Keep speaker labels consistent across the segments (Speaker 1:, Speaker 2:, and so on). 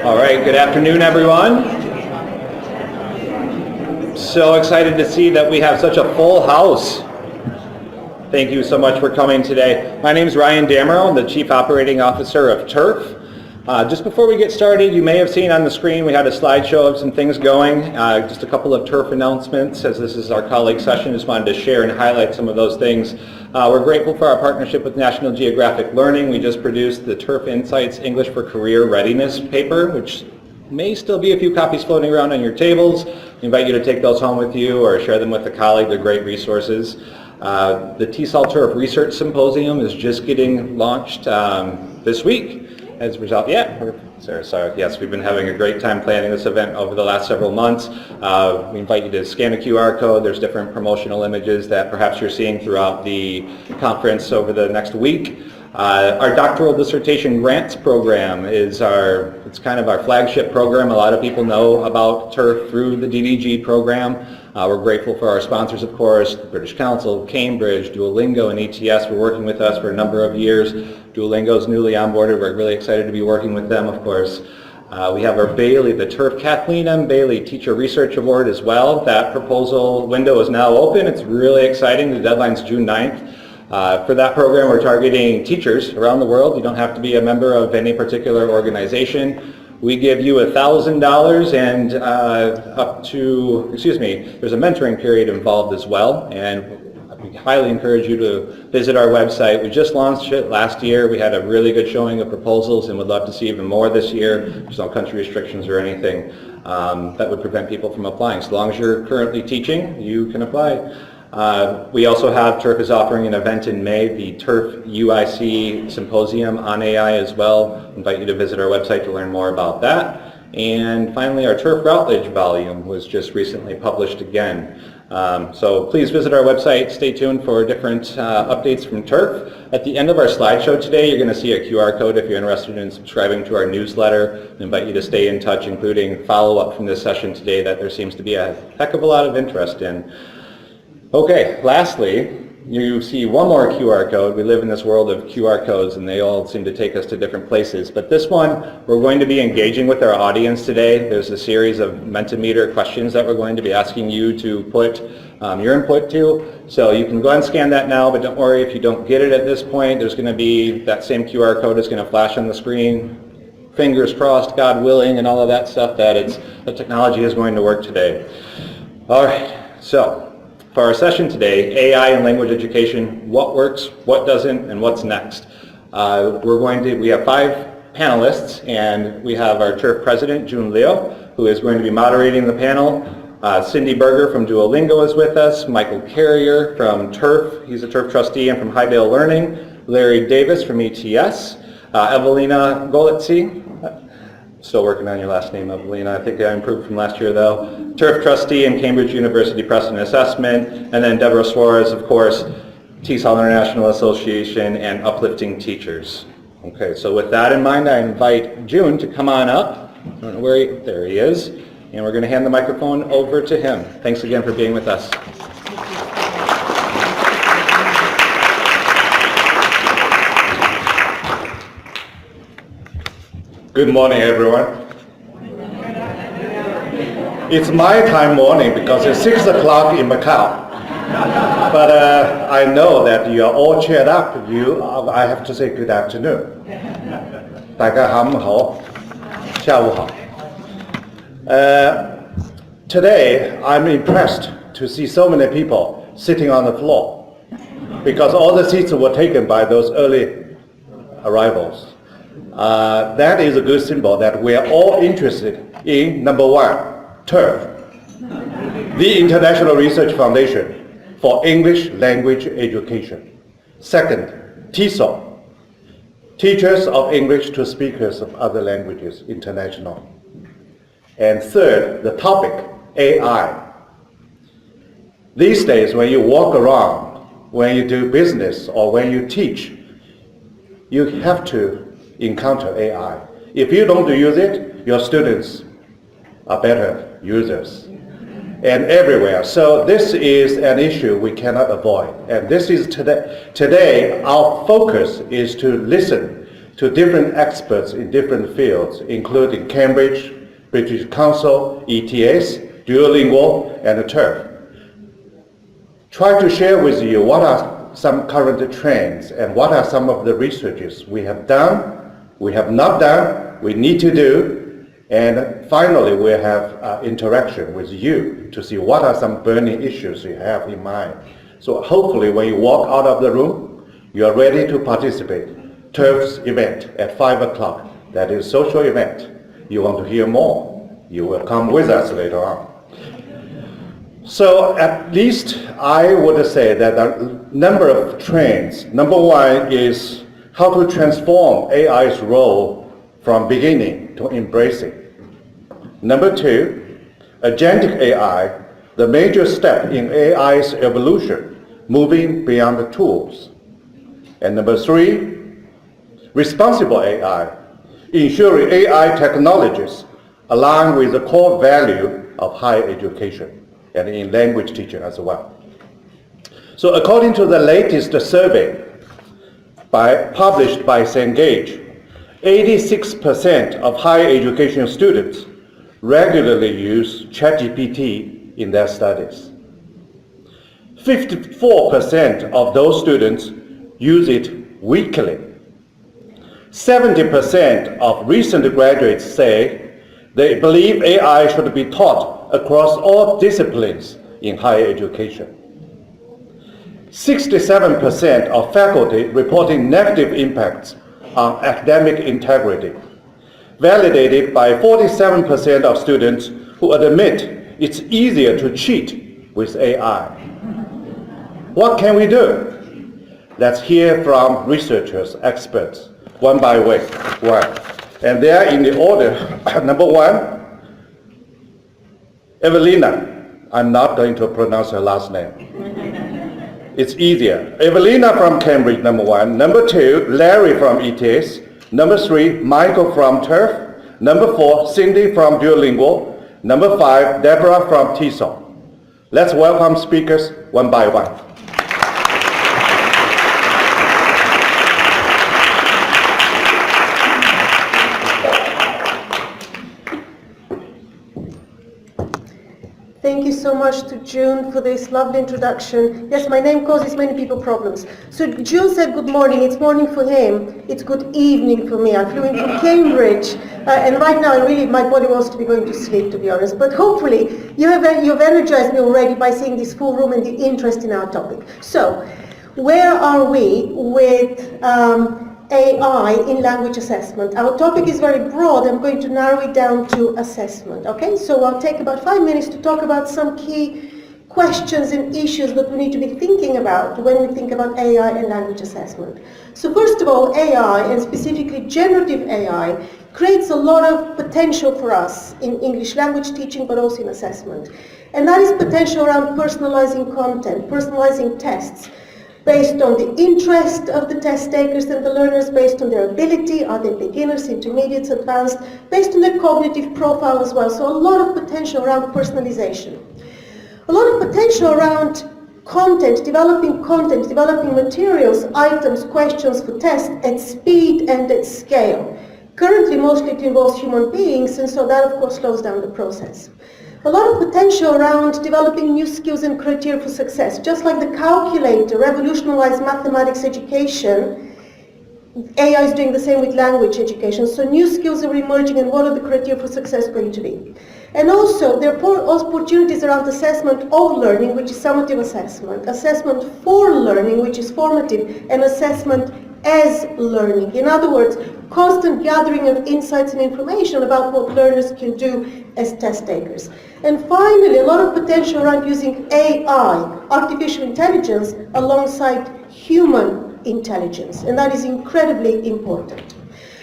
Speaker 1: All right, good afternoon, everyone. So excited to see that we have such a full house. Thank you so much for coming today. My name is Ryan Damerow. I'm the Chief Operating Officer of TIRF. Just before we get started, you may have seen on the screen we had a slideshow of some things going. Just a couple of TIRF announcements, as this is our colleague session. Just wanted to share and highlight some of those things. We're grateful for our partnership with National Geographic Learning. We just produced the TIRF Insights English for Career Readiness paper, which may still be a few copies floating around on your tables. We invite you to take those home with you or share them with a colleague. They're great resources. The TESOL TIRF Research Symposium is just getting launched this week. As a result, yes, we've been having a great time planning this event over the last several months. We invite you to scan a QR code. There's different promotional images that perhaps you're seeing throughout the conference over the next week. Our doctoral dissertation grants program is it's kind of our flagship program. A lot of people know about TIRF through the DDG program. We're grateful for our sponsors, of course, the British Council, Cambridge, Duolingo, and ETS for working with us for a number of years. Duolingo's newly onboarded. We're really excited to be working with them, of course. We have our Bailey, the TIRF Kathleen M. Bailey Teacher Research Award as well. That proposal window is now open. It's really exciting. The deadline's June 9th. For that program, we're targeting teachers around the world. You don't have to be a member of any particular organization. We give you $1,000 and there's a mentoring period involved as well, and we highly encourage you to visit our website. We just launched it last year. We had a really good showing of proposals and would love to see even more this year. There's no country restrictions or anything that would prevent people from applying. So long as you're currently teaching, you can apply. We also have, TIRF is offering an event in May, the TIRF UIC Symposium on AI as well. I invite you to visit our website to learn more about that. And finally, our TIRF Routledge volume was just recently published again. So please visit our website. Stay tuned for different updates from TIRF. At the end of our slideshow today, you're going to see a QR code if you're interested in subscribing to our newsletter. I invite you to stay in touch, including follow-up from this session today that there seems to be a heck of a lot of interest in. Okay, lastly, you see one more QR code. We live in this world of QR codes and they all seem to take us to different places. But this one, we're going to be engaging with our audience today. There's a series of Mentimeter questions that we're going to be asking you to put your input to. So you can go ahead and scan that now, but don't worry if you don't get it at this point. There's going to be that same QR code is going to flash on the screen. Fingers crossed, God willing, and all of that stuff that the technology is going to work today. All right, so for our session today, AI and language education, what works, what doesn't, and what's next. We have 5 panelists, and we have our TIRF president, Jun Liu, who is going to be moderating the panel. Cindy Berger from Duolingo is with us, Michael Carrier from TIRF, he's a TIRF trustee and from Highdale Learning, Larry Davis from ETS, Evelina Galaczi. Still working on your last name, Evelina. I think I improved from last year, though. TIRF trustee and Cambridge University Press and Assessment. And then Debra Suarez, of course, TESOL International Association and Uplifting Teachers. Okay, so with that in mind, I invite Jun to come on up. I don't know there he is. And we're going to hand the microphone over to him. Thanks again for being with us.
Speaker 2: Good morning, everyone. It's my time morning because it's 6 o'clock in Macau. But I know that you are all cheered up. I have to say good afternoon. 大家好，下午好. Today, I'm impressed to see so many people sitting on the floor because all the seats were taken by those early arrivals. That is a good symbol that we are all interested in, number one, TIRF, the International Research Foundation for English Language Education. Second, TESOL, Teachers of English to Speakers of Other Languages International. And third, the topic, AI. These days, when you walk around, when you do business, or when you teach, you have to encounter AI. If you don't use it, your students are better users. And everywhere. So this is an issue we cannot avoid. And this is today our focus is to listen to different experts in different fields, including Cambridge, British Council, ETS, Duolingo, and the TIRF. Try to share with you what are some current trends and what are some of the researches we have done, we have not done, we need to do, and finally we have interaction with you to see what are some burning issues you have in mind. So hopefully when you walk out of the room, you are ready to participate. TIRF's event at 5 o'clock, that is social event. You want to hear more, you will come with us later on. So at least I would say that a number of trends. Number one is how to transform AI's role from beginning to embracing. Number two, agentic AI, the major step in AI's evolution, moving beyond the tools. And number three, responsible AI, ensuring AI technologies align with the core value of higher education and in language teaching as well. So according to the latest survey published by Cengage, 86% of higher education students regularly use ChatGPT in their studies. 54% of those students use it weekly. 70% of recent graduates say they believe AI should be taught across all disciplines in higher education. 67% of faculty reporting negative impacts on academic integrity, validated by 47% of students who admit it's easier to cheat with AI. What can we do? Let's hear from researchers, experts, one by one. And they are in the order. Number one, Evelina. I'm not going to pronounce her last name. It's easier. Evelina from Cambridge, number one. Number two, Larry from ETS. Number three, Michael from TIRF. Number four, Cindy from Duolingo. Number five, Debra from TESOL. Let's welcome speakers one by one.
Speaker 3: Thank you so much to Jun for this lovely introduction. Yes, my name causes many people problems. So Jun said good morning. It's morning for him. It's good evening for me. I flew in from Cambridge, and right now, really, my body wants to be going to sleep, to be honest. But hopefully, you've energized me already by seeing this full room and the interest in our topic. So, where are we with AI in language assessment? Our topic is very broad. I'm going to narrow it down to assessment. Okay, so I'll take about 5 minutes to talk about some key questions and issues that we need to be thinking about when we think about AI and language assessment. So first of all, AI, and specifically generative AI, creates a lot of potential for us in English language teaching, but also in assessment. And that is potential around personalizing content, personalizing tests, based on the interest of the test takers and the learners, based on their ability, are they beginners, intermediates, advanced, based on their cognitive profile as well. So a lot of potential around personalization. A lot of potential around content, developing materials, items, questions for tests at speed and at scale. Currently, mostly it involves human beings, and so that, of course, slows down the process. A lot of potential around developing new skills and criteria for success. Just like the calculator revolutionized mathematics education, AI is doing the same with language education. So new skills are emerging, and what are the criteria for success going to be? And also, there are opportunities around assessment of learning, which is summative assessment, assessment for learning, which is formative, and assessment as learning. In other words, constant gathering of insights and information about what learners can do as test takers. And finally, a lot of potential around using AI, artificial intelligence, alongside human intelligence. And that is incredibly important.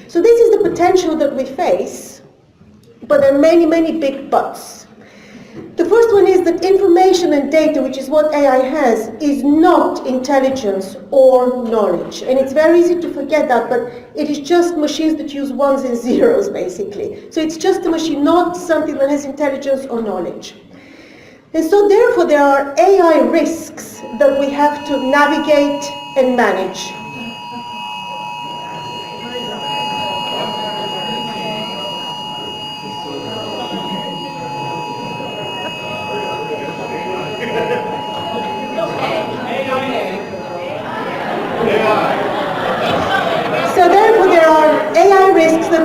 Speaker 3: So this is the potential that we face, but there are many, many big buts. The first one is that information and data, which is what AI has, is not intelligence or knowledge. And it's very easy to forget that, but it is just machines that use ones and zeros, basically. So it's just a machine, not something that has intelligence or knowledge. And so therefore there are AI risks that we have to navigate and manage.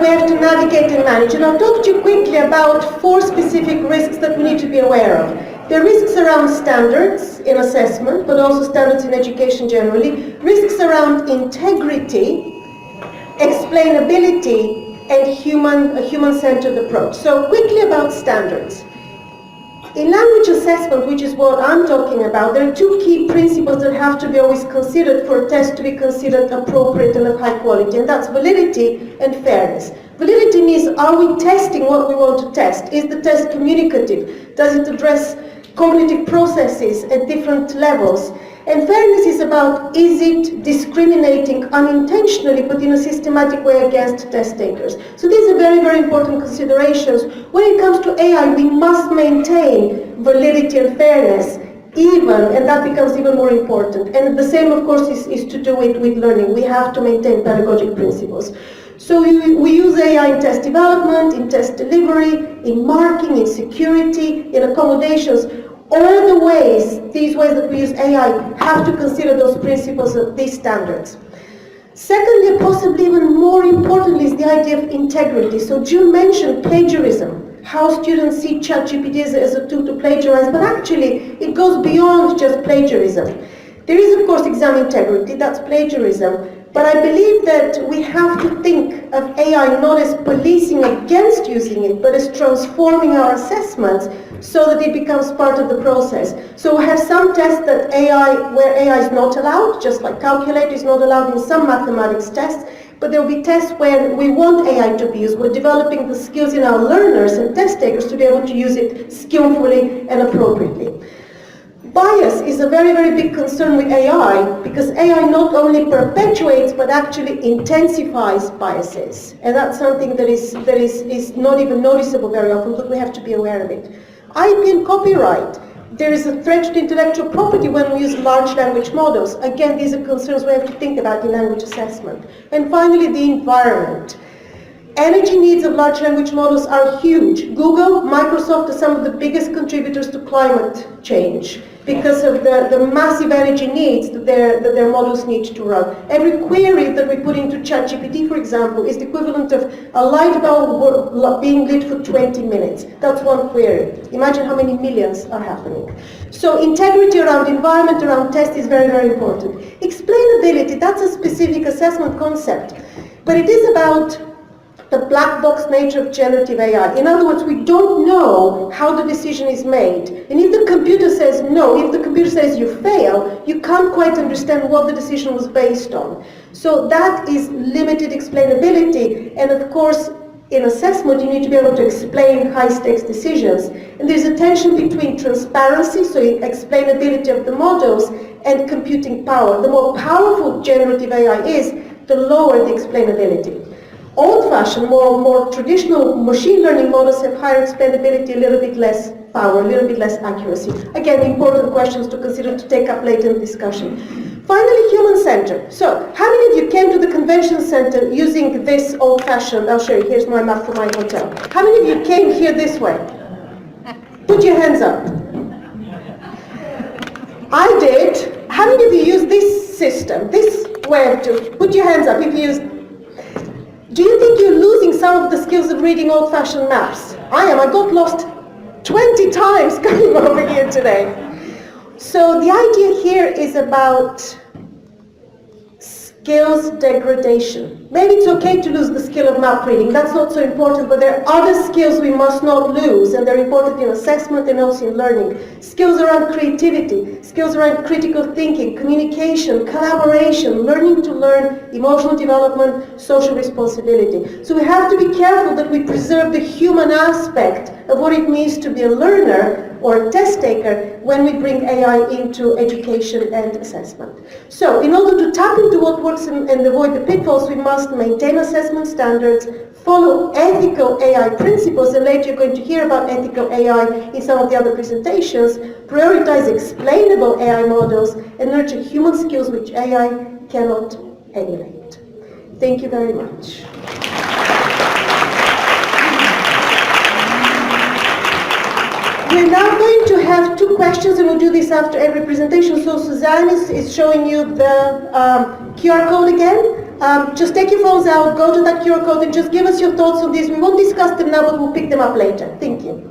Speaker 3: we have to navigate and manage. And I'll talk to you quickly about 4 specific risks that we need to be aware of. There are risks around standards in assessment, but also standards in education generally. Risks around integrity, explainability, and a human-centered approach. So quickly about standards. In language assessment, which is what I'm talking about, there are 2 key principles that have to be always considered for a test to be considered appropriate and of high quality, and that's validity and fairness. Validity means, are we testing what we want to test? Is the test communicative? Does it address cognitive processes at different levels? And fairness is about, is it discriminating unintentionally but in a systematic way against test takers? So these are very, very important considerations. When it comes to AI, we must maintain validity and fairness, and that becomes even more important. And the same, of course, is to do it with learning. We have to maintain pedagogic principles. So we use AI in test development, in test delivery, in marking, in security, in accommodations. All the ways, these ways that we use AI, have to consider those principles of these standards. Secondly, and possibly even more importantly, is the idea of integrity. So Jun mentioned plagiarism, how students see ChatGPT as a tool to plagiarize, but actually it goes beyond just plagiarism. There is, of course, exam integrity, that's plagiarism, but I believe that we have to think of AI not as policing against using it, but as transforming our assessments so that it becomes part of the process. So we have some tests that where AI is not allowed, just like calculator is not allowed in some mathematics tests, but there will be tests where we want AI to be used. We're developing the skills in our learners and test takers to be able to use it skillfully and appropriately. Bias is a very, very big concern with AI, because AI not only perpetuates but actually intensifies biases, and that's something that is not even noticeable very often, but we have to be aware of it. IP and copyright. There is a threat to intellectual property when we use large language models. Again, these are concerns we have to think about in language assessment. And finally, the environment. Energy needs of large language models are huge. Google, Microsoft are some of the biggest contributors to climate change because of the massive energy needs that their models need to run. Every query that we put into ChatGPT, for example, is the equivalent of a light bulb being lit for 20 minutes. That's one query. Imagine how many millions are happening. So integrity around environment, around test is very, very important. Explainability, that's a specific assessment concept, but it is about the black box nature of generative AI. In other words, we don't know how the decision is made. And if the computer says no, if the computer says you fail, you can't quite understand what the decision was based on. So that is limited explainability. And of course, in assessment, you need to be able to explain high-stakes decisions. And there's a tension between transparency, so explainability of the models, and computing power. The more powerful generative AI is, the lower the explainability. Old-fashioned, more traditional machine learning models have higher explainability, a little bit less power, a little bit less accuracy. Again, important questions to consider to take up later in the discussion. Finally, human-centered. So, how many of you came to the convention center using this old-fashioned, I'll show you, here's my map for my hotel. How many of you came here this way? Put your hands up. I did. How many of you use this system, this way to, put your hands up if you use. Do you think you're losing some of the skills of reading old-fashioned maps? I am. I got lost 20 times coming over here today. So the idea here is about skills degradation. Maybe it's okay to lose the skill of map reading. That's not so important, but there are other skills we must not lose, and they're important in assessment and also in learning. Skills around creativity, skills around critical thinking, communication, collaboration, learning to learn, emotional development, social responsibility. So we have to be careful that we preserve the human aspect of what it means to be a learner or a test taker when we bring AI into education and assessment. So in order to tap into what works and avoid the pitfalls, we must maintain assessment standards, follow ethical AI principles, and later you're going to hear about ethical AI in some of the other presentations, prioritize explainable AI models, and nurture human skills which AI cannot emulate. Thank you very much. We're now going to have 2 questions, and we'll do this after every presentation. So Suzanne is showing you the QR code again. Just take your phones out, go to that QR code and just give us your thoughts on this. We won't discuss them now, but we'll pick them up later. Thank you.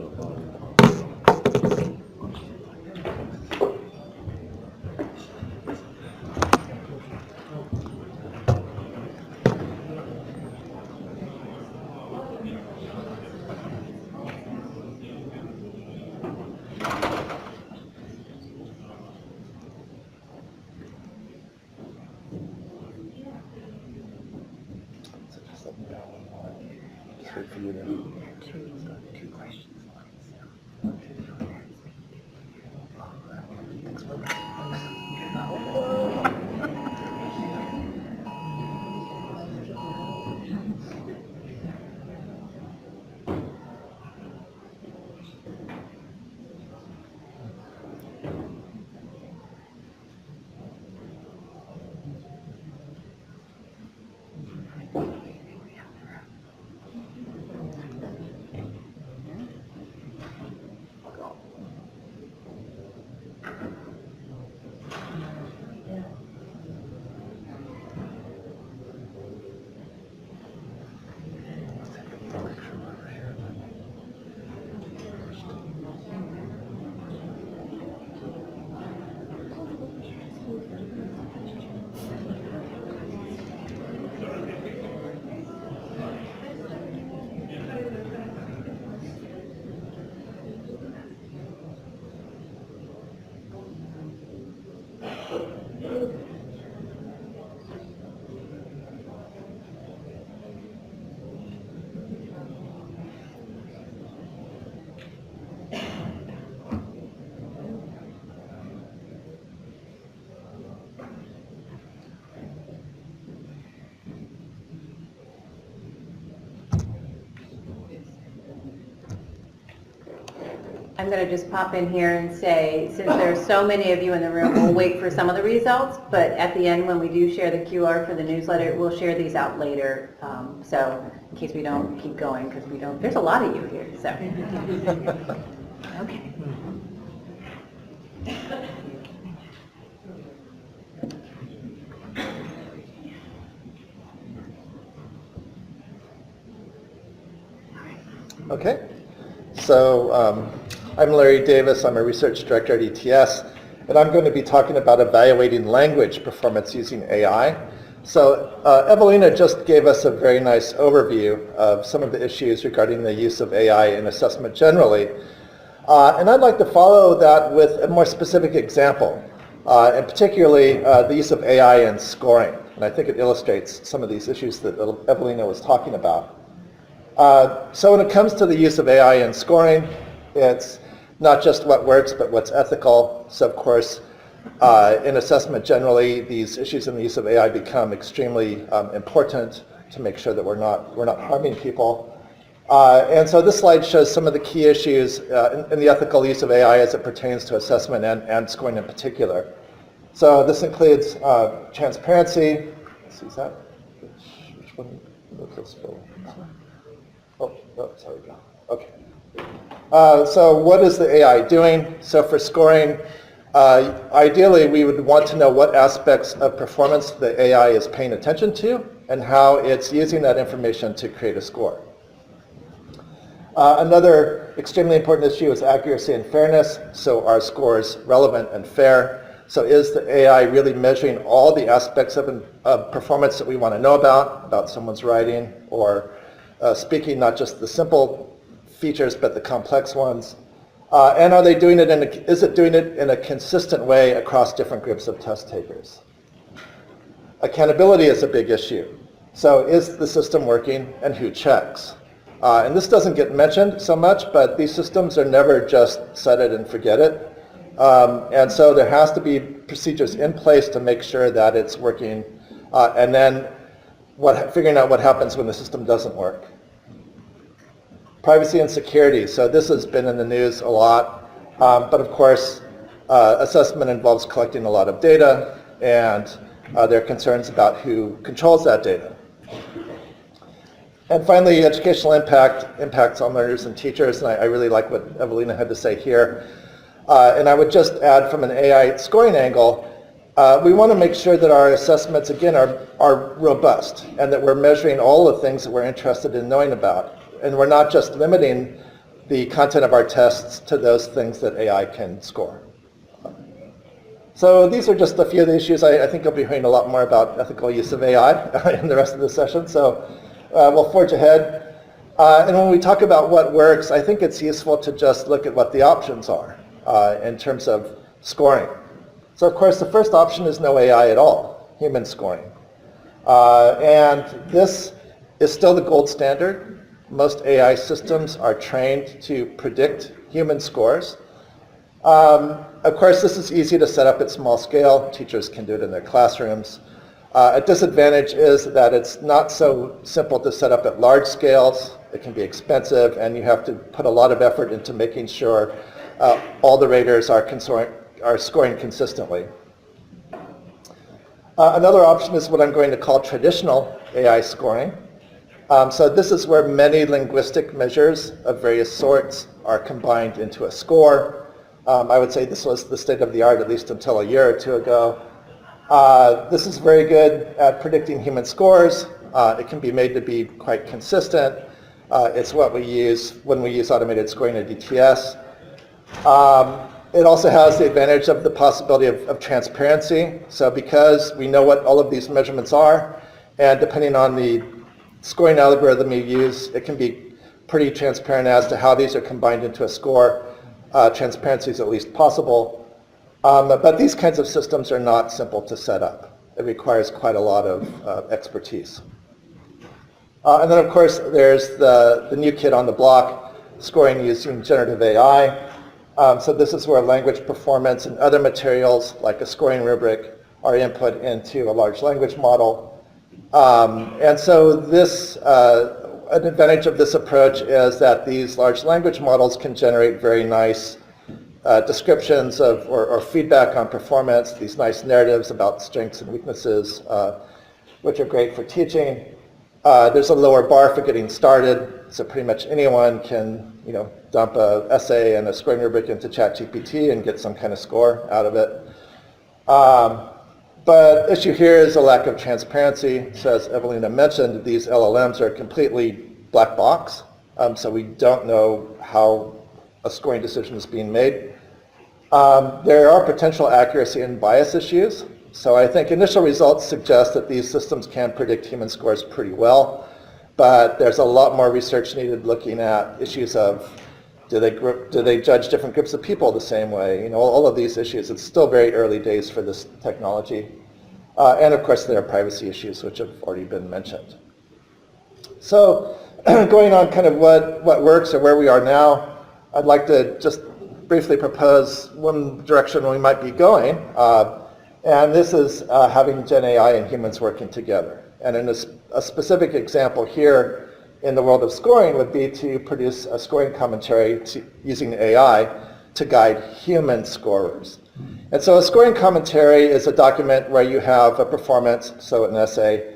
Speaker 4: I'm going to just pop in here and say, since there are so many of you in the room, we'll wait for some of the results, but at the end, when we do share the QR for the newsletter, we'll share these out later, so in case we don't keep going, because we don't, there's a lot of you here, so. Okay.
Speaker 5: Okay, so I'm Larry Davis. I'm a research director at ETS, and I'm going to be talking about evaluating language performance using AI. So Evelina just gave us a very nice overview of some of the issues regarding the use of AI in assessment generally. And I'd like to follow that with a more specific example, and particularly the use of AI in scoring. And I think it illustrates some of these issues that Evelina was talking about. So when it comes to the use of AI in scoring, it's not just what works, but what's ethical. So of course, in assessment generally, these issues in the use of AI become extremely important to make sure that we're not harming people. And so this slide shows some of the key issues in the ethical use of AI as it pertains to assessment and scoring in particular. So this includes transparency. Let's see, is that which one? Oh, sorry. Okay. So what is the AI doing? So for scoring, ideally we would want to know what aspects of performance the AI is paying attention to and how it's using that information to create a score. Another extremely important issue is accuracy and fairness. So are scores relevant and fair? So is the AI really measuring all the aspects of performance that we want to know about someone's writing or speaking, not just the simple features, but the complex ones? And are they doing it is it doing it in a consistent way across different groups of test takers? Accountability is a big issue. So is the system working and who checks? And this doesn't get mentioned so much, but these systems are never just set it and forget it. And so there has to be procedures in place to make sure that it's working, and then figuring out what happens when the system doesn't work. Privacy and security. So this has been in the news a lot, but of course, assessment involves collecting a lot of data, and there are concerns about who controls that data. And finally, educational impacts on learners and teachers, and I really like what Evelina had to say here. And I would just add from an AI scoring angle, we want to make sure that our assessments, again, are robust and that we're measuring all the things that we're interested in knowing about. And we're not just limiting the content of our tests to those things that AI can score. So these are just a few of the issues. I think you'll be hearing a lot more about ethical use of AI in the rest of the session. So we'll forge ahead. And when we talk about what works, I think it's useful to just look at what the options are in terms of scoring. So of course, the first option is no AI at all, human scoring. And this is still the gold standard. Most AI systems are trained to predict human scores. Of course, this is easy to set up at small scale. Teachers can do it in their classrooms. A disadvantage is that it's not so simple to set up at large scales. It can be expensive, and you have to put a lot of effort into making sure all the raters are scoring consistently. Another option is what I'm going to call traditional AI scoring. So this is where many linguistic measures of various sorts are combined into a score. I would say this was the state of the art, at least until a year or two ago. This is very good at predicting human scores. It can be made to be quite consistent. It's what we use when we use automated scoring at DTS. It also has the advantage of the possibility of transparency. So because we know what all of these measurements are, and depending on the scoring algorithm you use, it can be pretty transparent as to how these are combined into a score. Transparency is at least possible. But these kinds of systems are not simple to set up. It requires quite a lot of expertise. And then, of course, there's the new kid on the block, scoring using generative AI. So this is where language performance and other materials, like a scoring rubric, are input into a large language model. And so this, an advantage of this approach is that these large language models can generate very nice descriptions of or feedback on performance, these nice narratives about strengths and weaknesses, which are great for teaching. There's a lower bar for getting started, so pretty much anyone can, dump an essay and a scoring rubric into ChatGPT and get some kind of score out of it. But issue here is a lack of transparency. So as Evelina mentioned, these LLMs are completely black box, so we don't know how a scoring decision is being made. There are potential accuracy and bias issues. So I think initial results suggest that these systems can predict human scores pretty well, but there's a lot more research needed looking at issues of do they judge different groups of people the same way? All of these issues. It's still very early days for this technology. And of course there are privacy issues which have already been mentioned. So going on kind of what works or where we are now, I'd like to just briefly propose one direction we might be going. And this is having GenAI and humans working together. And in a specific example here in the world of scoring would be to produce a scoring commentary using AI to guide human scorers. And so a scoring commentary is a document where you have a performance, so an essay,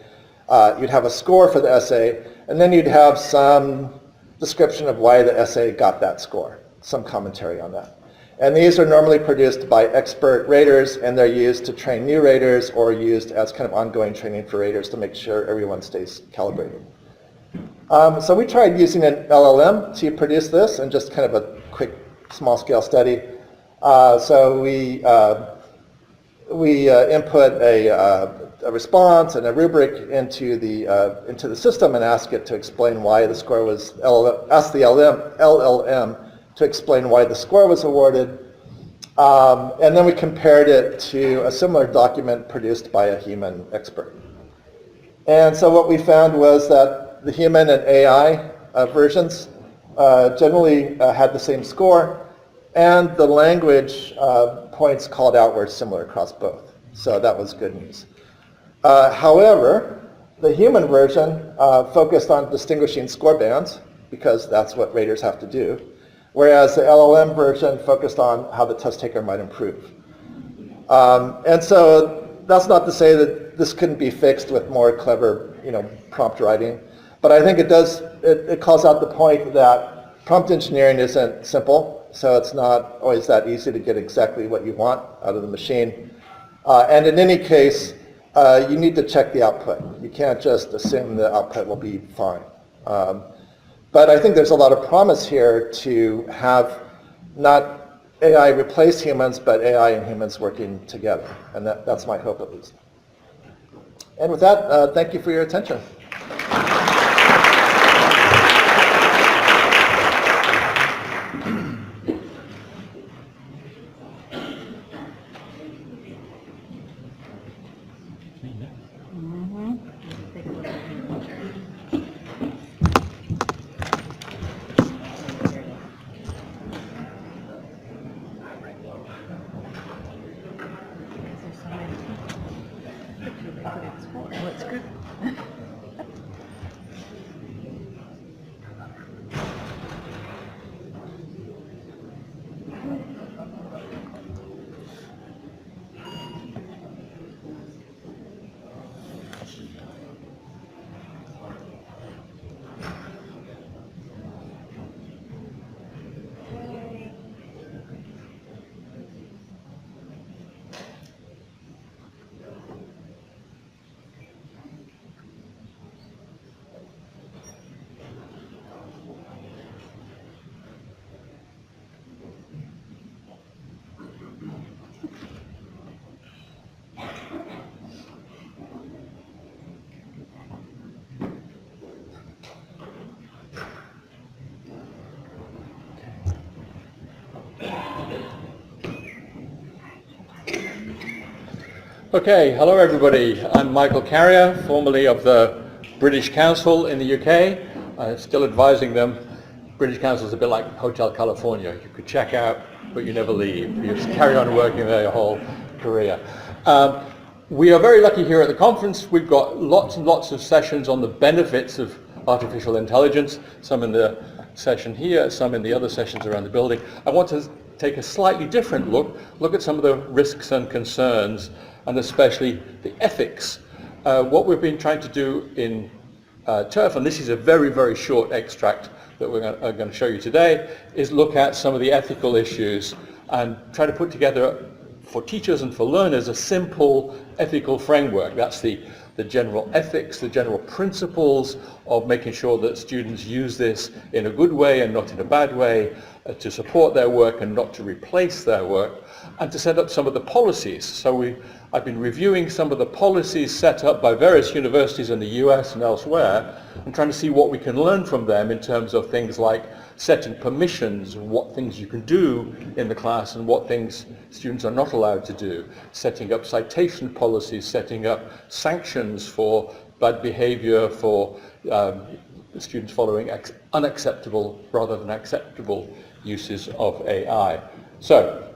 Speaker 5: you'd have a score for the essay, and then you'd have some description of why the essay got that score, some commentary on that. And these are normally produced by expert raters, and they're used to train new raters or used as kind of ongoing training for raters to make sure everyone stays calibrated. So we tried using an LLM to produce this and just kind of a quick small-scale study. So we input a response and a rubric into the system and ask it to explain why the score was, ask the LLM to explain why the score was awarded. And then we compared it to a similar document produced by a human expert. And so what we found was that the human and AI versions generally had the same score, and the language points called out were similar across both. So that was good news. However, the human version focused on distinguishing score bands, because that's what raters have to do, whereas the LLM version focused on how the test taker might improve. And so that's not to say that this couldn't be fixed with more clever, prompt writing, but I think it calls out the point that prompt engineering isn't simple, so it's not always that easy to get exactly what you want out of the machine. And in any case, you need to check the output. You can't just assume the output will be fine. But I think there's a lot of promise here to have not AI replace humans, but AI and humans working together. And that's my hope, at least. And with that, thank you for your attention.
Speaker 6: Okay, hello everybody. I'm Michael Carrier, formerly of the British Council in the UK. Still advising them. British Council is a bit like Hotel California. You could check out, but you never leave. You just carry on working there your whole career. We are very lucky here at the conference. We've got lots and lots of sessions on the benefits of artificial intelligence, some in the session here, some in the other sessions around the building. I want to take a slightly different look at some of the risks and concerns, and especially the ethics. What we've been trying to do in TIRF, and this is a very, very short extract that we're going to show you today, is look at some of the ethical issues and try to put together for teachers and for learners a simple ethical framework. That's the general ethics, the general principles of making sure that students use this in a good way and not in a bad way, to support their work and not to replace their work, and to set up some of the policies. So I've been reviewing some of the policies set up by various universities in the US and elsewhere, and trying to see what we can learn from them in terms of things like setting permissions, what things you can do in the class and what things students are not allowed to do, setting up citation policies, setting up sanctions for bad behavior, for students following unacceptable rather than acceptable uses of AI. So,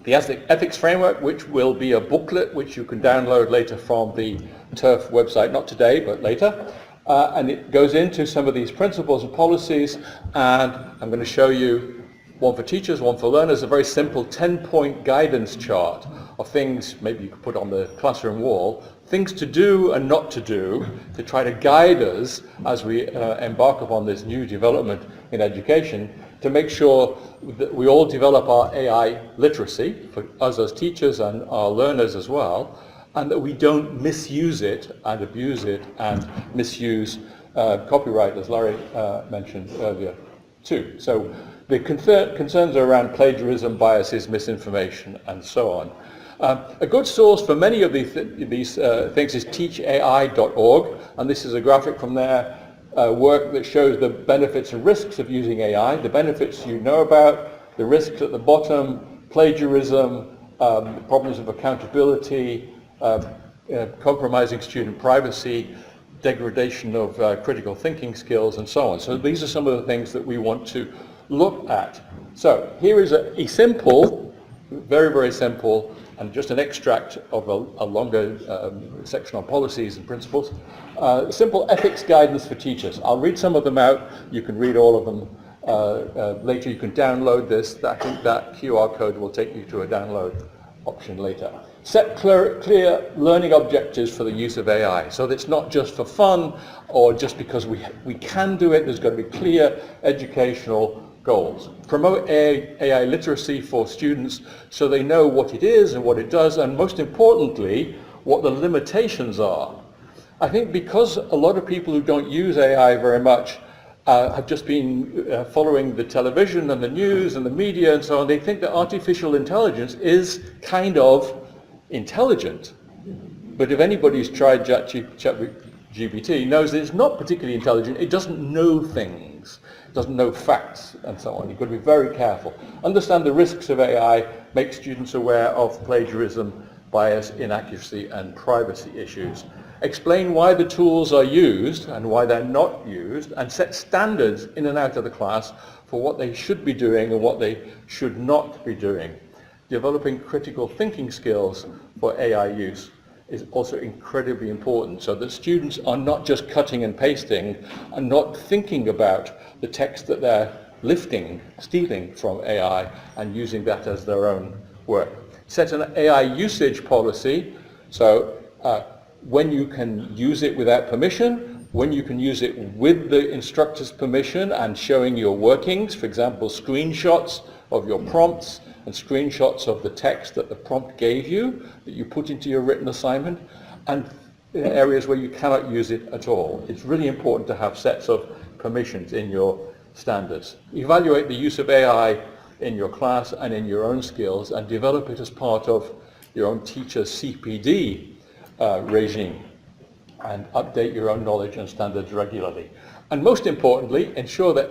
Speaker 6: the ethics framework, which will be a booklet which you can download later from the TIRF website, not today, but later. And it goes into some of these principles and policies, and I'm going to show you one for teachers, one for learners, a very simple 10-point guidance chart of things maybe you could put on the classroom wall, things to do and not to do to try to guide us as we embark upon this new development in education, to make sure that we all develop our AI literacy, for us as teachers and our learners as well, and that we don't misuse it and abuse it and misuse copyright, as Larry mentioned earlier too. So the concerns are around plagiarism, biases, misinformation, and so on. A good source for many of these things is teachai.org, and this is a graphic from their work that shows the benefits and risks of using AI. The benefits you know about, the risks at the bottom, plagiarism, problems of accountability, compromising student privacy, degradation of critical thinking skills, and so on. So these are some of the things that we want to look at. So here is a simple, very, very simple, and just an extract of a longer section on policies and principles. Simple ethics guidance for teachers. I'll read some of them out. You can read all of them later. You can download this. I think that QR code will take you to a download option later. Set clear learning objectives for the use of AI. So that it's not just for fun or just because we can do it. There's got to be clear educational goals. Promote AI literacy for students so they know what it is and what it does, and most importantly, what the limitations are. I think because a lot of people who don't use AI very much have just been following the television and the news and the media and so on, they think that artificial intelligence is kind of intelligent. But if anybody's tried ChatGPT, knows that it's not particularly intelligent. It doesn't know things. It doesn't know facts and so on. You've got to be very careful. Understand the risks of AI, make students aware of plagiarism, bias, inaccuracy, and privacy issues. Explain why the tools are used and why they're not used, and set standards in and out of the class for what they should be doing and what they should not be doing. Developing critical thinking skills for AI use is also incredibly important, so that students are not just cutting and pasting and not thinking about the text that they're stealing from AI and using that as their own work. Set an AI usage policy, so when you can use it without permission, when you can use it with the instructor's permission and showing your workings, for example, screenshots of your prompts and screenshots of the text that the prompt gave you, that you put into your written assignment, and in areas where you cannot use it at all. It's really important to have sets of permissions in your standards. Evaluate the use of AI in your class and in your own skills, and develop it as part of your own teacher's CPD regime, and update your own knowledge and standards regularly. And most importantly, ensure that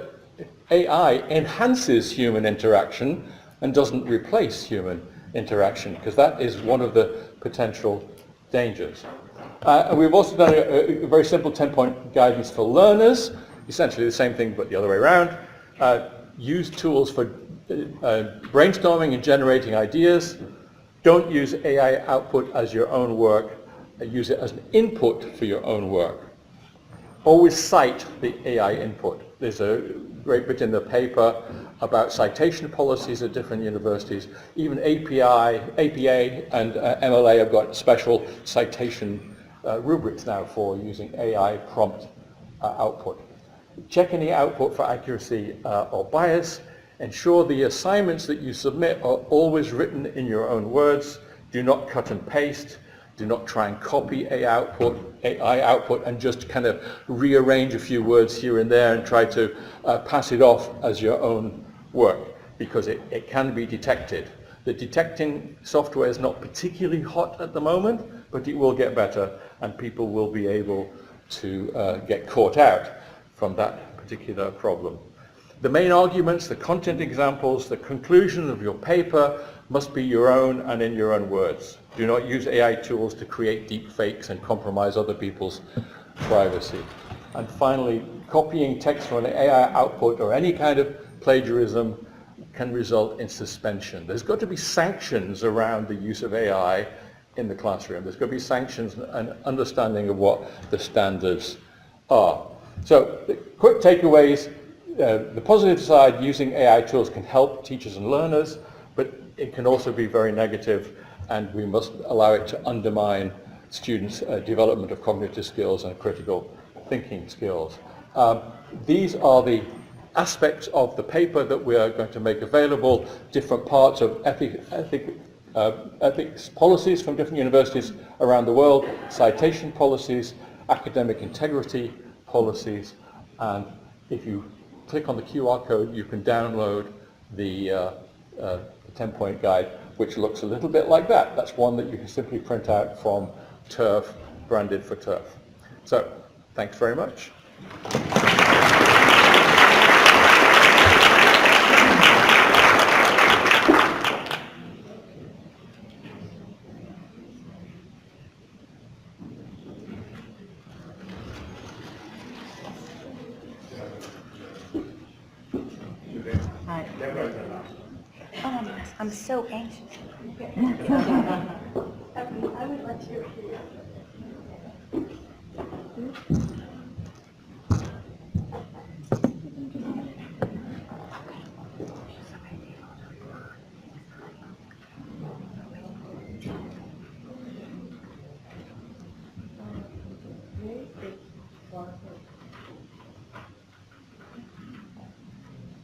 Speaker 6: AI enhances human interaction and doesn't replace human interaction, because that is one of the potential dangers. And we've also done a very simple 10-point guidance for learners, essentially the same thing but the other way around. Use tools for brainstorming and generating ideas. Don't use AI output as your own work. Use it as an input for your own work. Always cite the AI input. There's a great bit in the paper about citation policies at different universities. Even APA and MLA have got special citation rubrics now for using AI prompt output. Check any output for accuracy or bias. Ensure the assignments that you submit are always written in your own words. Do not cut and paste. Do not try and copy AI output and just kind of rearrange a few words here and there and try to pass it off as your own work, because it can be detected. The detecting software is not particularly hot at the moment, but it will get better, and people will be able to get caught out from that particular problem. The main arguments, the content examples, the conclusion of your paper must be your own and in your own words. Do not use AI tools to create deep fakes and compromise other people's privacy. And finally, copying text from an AI output or any kind of plagiarism can result in suspension. There's got to be sanctions around the use of AI in the classroom. There's got to be sanctions and understanding of what the standards are. So the quick takeaways, the positive side, using AI tools can help teachers and learners, but it can also be very negative, and we must allow it to undermine students' development of cognitive skills and critical thinking skills. These are the aspects of the paper that we are going to make available, different parts of ethics policies from different universities around the world, citation policies, academic integrity policies, and if you click on the QR code, you can download the 10-point guide, which looks a little bit like that. That's one that you can simply print out from TIRF, branded for TIRF. So, thanks very much.
Speaker 7: Hi. I'm so anxious.
Speaker 3: I would like to hear.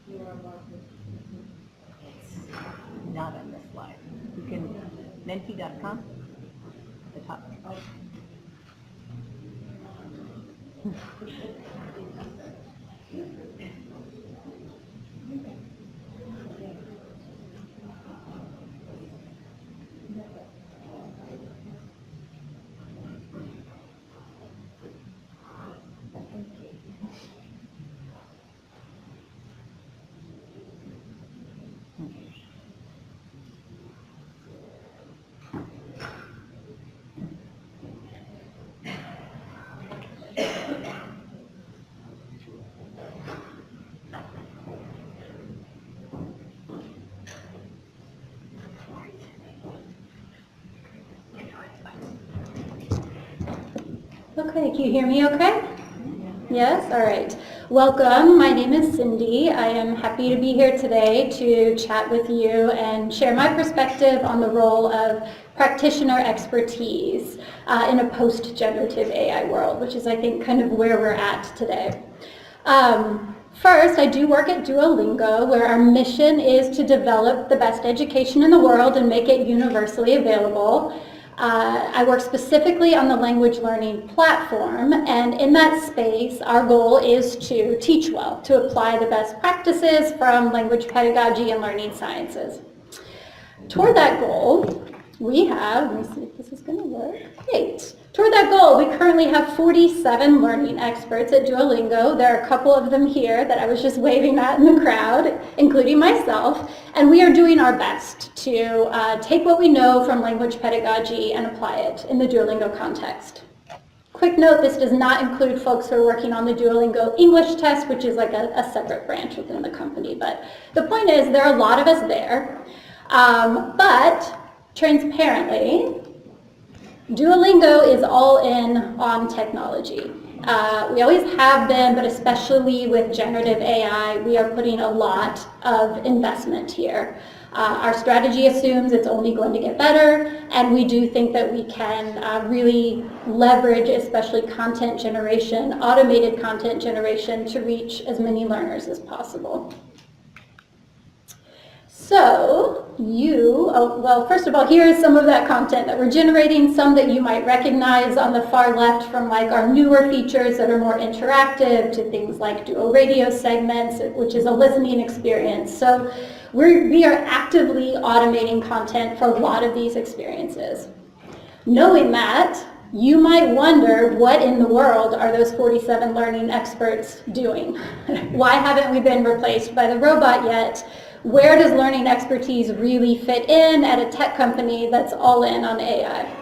Speaker 3: You are
Speaker 7: It's not on this slide. You can, menti.com, at the top.
Speaker 8: Okay, can you hear me okay? Yes, all right. Welcome, my name is Cindy. I am happy to be here today to chat with you and share my perspective on the role of practitioner expertise in a post-generative AI world, which is, I think, kind of where we're at today. First, I do work at Duolingo, where our mission is to develop the best education in the world and make it universally available. I work specifically on the language learning platform, and in that space, our goal is to teach well, to apply the best practices from language pedagogy and learning sciences. Toward that goal, we have, let me see if this is going to work. Great. Toward that goal, we currently have 47 learning experts at Duolingo. There are a couple of them here that I was just waving at in the crowd, including myself, and we are doing our best to take what we know from language pedagogy and apply it in the Duolingo context. Quick note, this does not include folks who are working on the Duolingo English test, which is like a separate branch within the company, but the point is there are a lot of us there, but transparently, Duolingo is all in on technology. We always have been, but especially with generative AI, we are putting a lot of investment here. Our strategy assumes it's only going to get better, and we do think that we can really leverage, especially content generation, automated content generation, to reach as many learners as possible. So well, first of all, here is some of that content that we're generating, some that you might recognize on the far left from like our newer features that are more interactive, to things like Duo Radio segments, which is a listening experience. So we are actively automating content for a lot of these experiences. Knowing that, you might wonder what in the world are those 47 learning experts doing? Why haven't we been replaced by the robot yet? Where does learning expertise really fit in at a tech company that's all in on AI?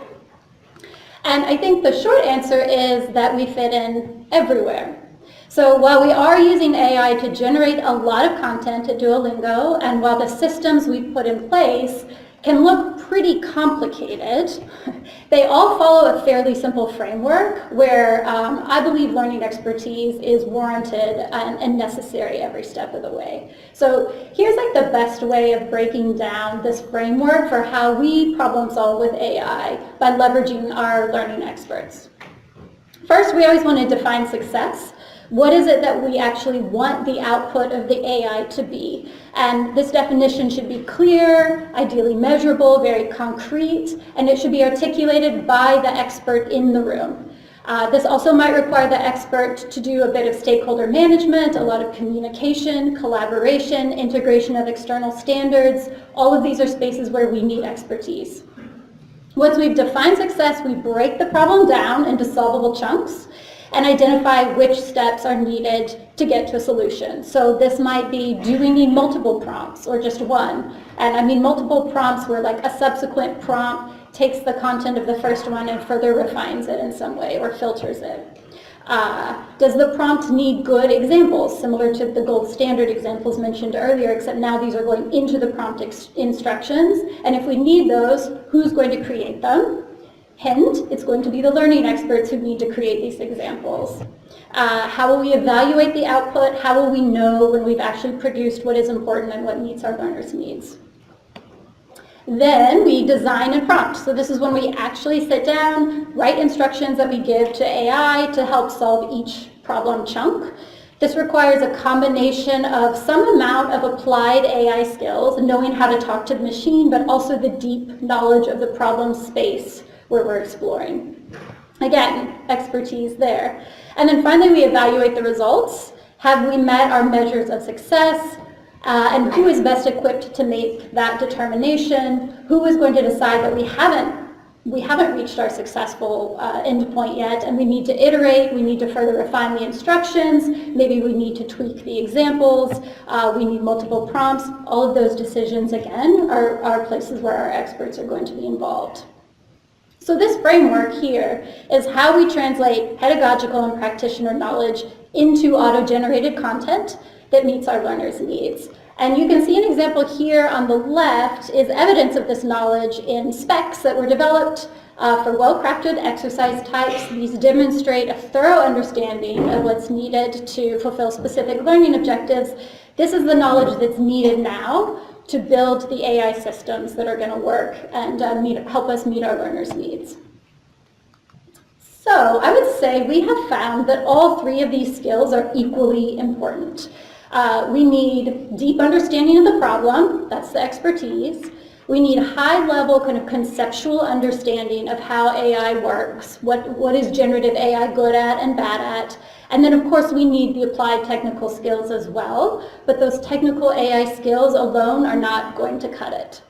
Speaker 8: And I think the short answer is that we fit in everywhere. So while we are using AI to generate a lot of content at Duolingo, and while the systems we've put in place can look pretty complicated, they all follow a fairly simple framework where I believe learning expertise is warranted and necessary every step of the way. So here's like the best way of breaking down this framework for how we problem solve with AI by leveraging our learning experts. First, we always want to define success. What is it that we actually want the output of the AI to be? And this definition should be clear, ideally measurable, very concrete, and it should be articulated by the expert in the room. This also might require the expert to do a bit of stakeholder management, a lot of communication, collaboration, integration of external standards. All of these are spaces where we need expertise. Once we've defined success, we break the problem down into solvable chunks and identify which steps are needed to get to a solution. So this might be, do we need multiple prompts or just one? And I mean multiple prompts where like a subsequent prompt takes the content of the first one and further refines it in some way or filters it. Does the prompt need good examples, similar to the gold standard examples mentioned earlier, except now these are going into the prompt instructions, and if we need those, who's going to create them? Hint, it's going to be the learning experts who need to create these examples. How will we evaluate the output? How will we know when we've actually produced what is important and what meets our learners' needs? Then we design and prompt. So this is when we actually sit down, write instructions that we give to AI to help solve each problem chunk. This requires a combination of some amount of applied AI skills, knowing how to talk to the machine, but also the deep knowledge of the problem space where we're exploring. Again, expertise there. And then finally, we evaluate the results. Have we met our measures of success? And who is best equipped to make that determination? Who is going to decide that we haven't reached our successful endpoint yet, and we need to iterate, we need to further refine the instructions, maybe we need to tweak the examples, we need multiple prompts. All of those decisions, again, are places where our experts are going to be involved. So this framework here is how we translate pedagogical and practitioner knowledge into auto-generated content that meets our learners' needs. And you can see an example here on the left is evidence of this knowledge in specs that were developed for well-crafted exercise types. These demonstrate a thorough understanding of what's needed to fulfill specific learning objectives. This is the knowledge that's needed now to build the AI systems that are going to work and help us meet our learners' needs. So I would say we have found that all three of these skills are equally important. We need deep understanding of the problem, that's the expertise. We need high-level kind of conceptual understanding of how AI works, what is generative AI good at and bad at. And then, of course, we need the applied technical skills as well, but those technical AI skills alone are not going to cut it.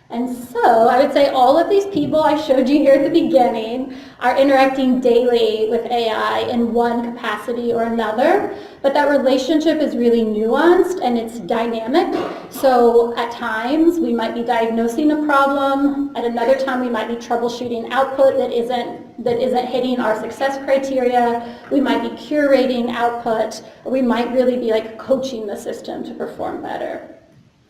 Speaker 8: And so I would say all of these people I showed you here at the beginning are interacting daily with AI in one capacity or another, but that relationship is really nuanced and it's dynamic. So at times we might be diagnosing a problem, at another time we might be troubleshooting output that isn't hitting our success criteria, we might be curating output, or we might really be like coaching the system to perform better.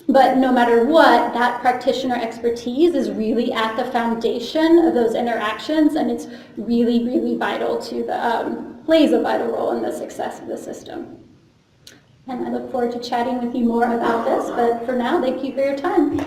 Speaker 8: But no matter what, that practitioner expertise is really at the foundation of those interactions, and it's really, really vital to plays a vital role in the success of the system. And I look forward to chatting with you more about this, but for now, thank you for your time.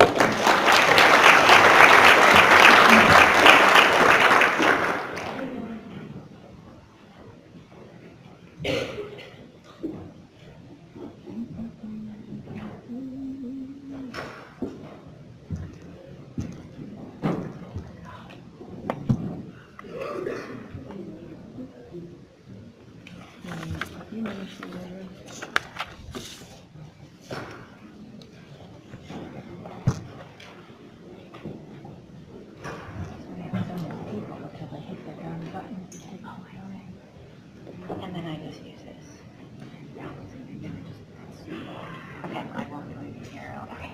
Speaker 7: And then I just use this. Okay, I won't do anything here. Okay.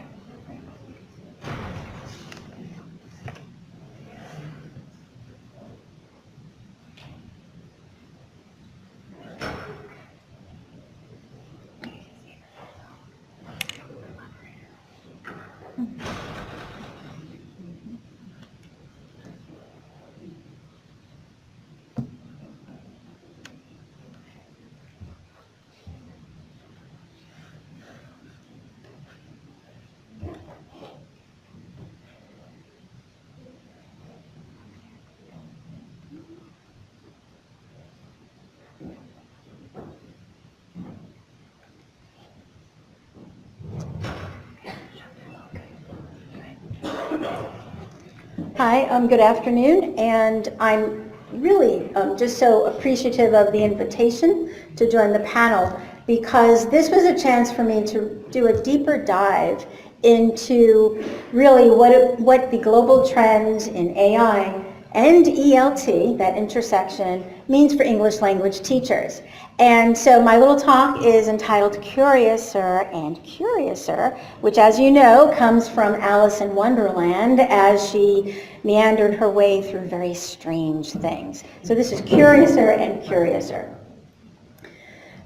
Speaker 9: Hi, good afternoon, and I'm really just so appreciative of the invitation to join the panel, because this was a chance for me to do a deeper dive into really what the global trends in AI and ELT, that intersection, means for English language teachers. And so my little talk is entitled Curiouser and Curiouser, which, as you know, comes from Alice in Wonderland as she meandered her way through very strange things. So this is Curiouser and Curiouser.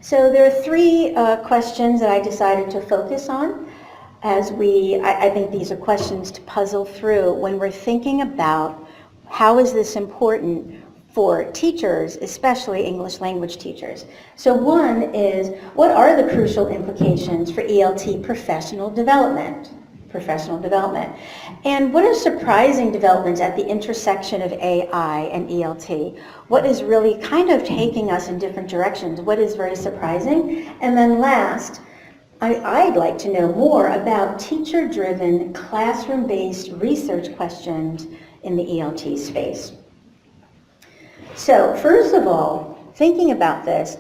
Speaker 9: So there are three questions that I decided to focus on as I think these are questions to puzzle through when we're thinking about how is this important for teachers, especially English language teachers. So one is, what are the crucial implications for ELT professional development? professional development. And what are surprising developments at the intersection of AI and ELT? What is really kind of taking us in different directions? What is very surprising? And then last, I'd like to know more about teacher-driven, classroom-based research questions in the ELT space. So first of all, thinking about this,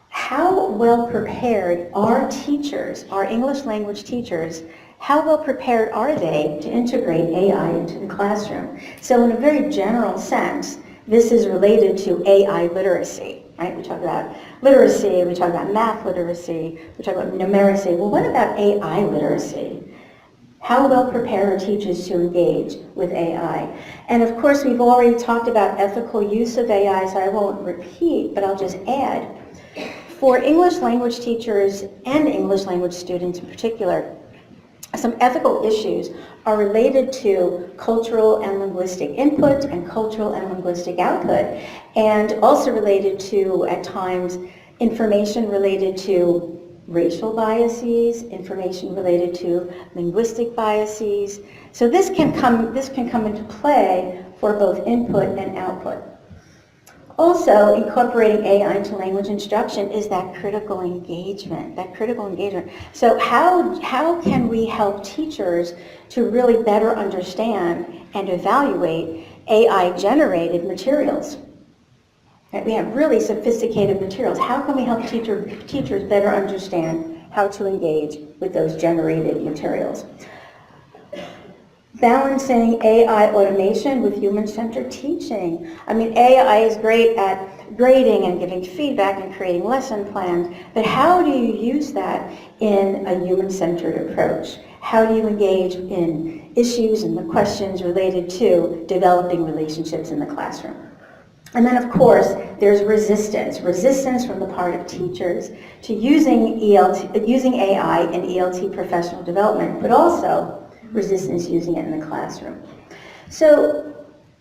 Speaker 9: how well prepared are teachers, our English language teachers, how well prepared are they to integrate AI into the classroom? So in a very general sense, this is related to AI literacy, right? We talk about literacy, we talk about math literacy, we talk about numeracy. Well, what about AI literacy? How well prepared are teachers to engage with AI? And of course, we've already talked about ethical use of AI, so I won't repeat, but I'll just add. For English language teachers and English language students in particular, some ethical issues are related to cultural and linguistic input and cultural and linguistic output, and also related to, at times, information related to racial biases, information related to linguistic biases. So this can come into play for both input and output. Also, incorporating AI into language instruction is that critical engagement, So how can we help teachers to really better understand and evaluate AI-generated materials? Right? We have really sophisticated materials. How can we help teachers better understand how to engage with those generated materials? Balancing AI automation with human-centered teaching. I mean, AI is great at grading and giving feedback and creating lesson plans, but how do you use that in a human-centered approach? How do you engage in issues and the questions related to developing relationships in the classroom? And then, of course, there's resistance from the part of teachers to using AI in ELT professional development, but also resistance using it in the classroom. So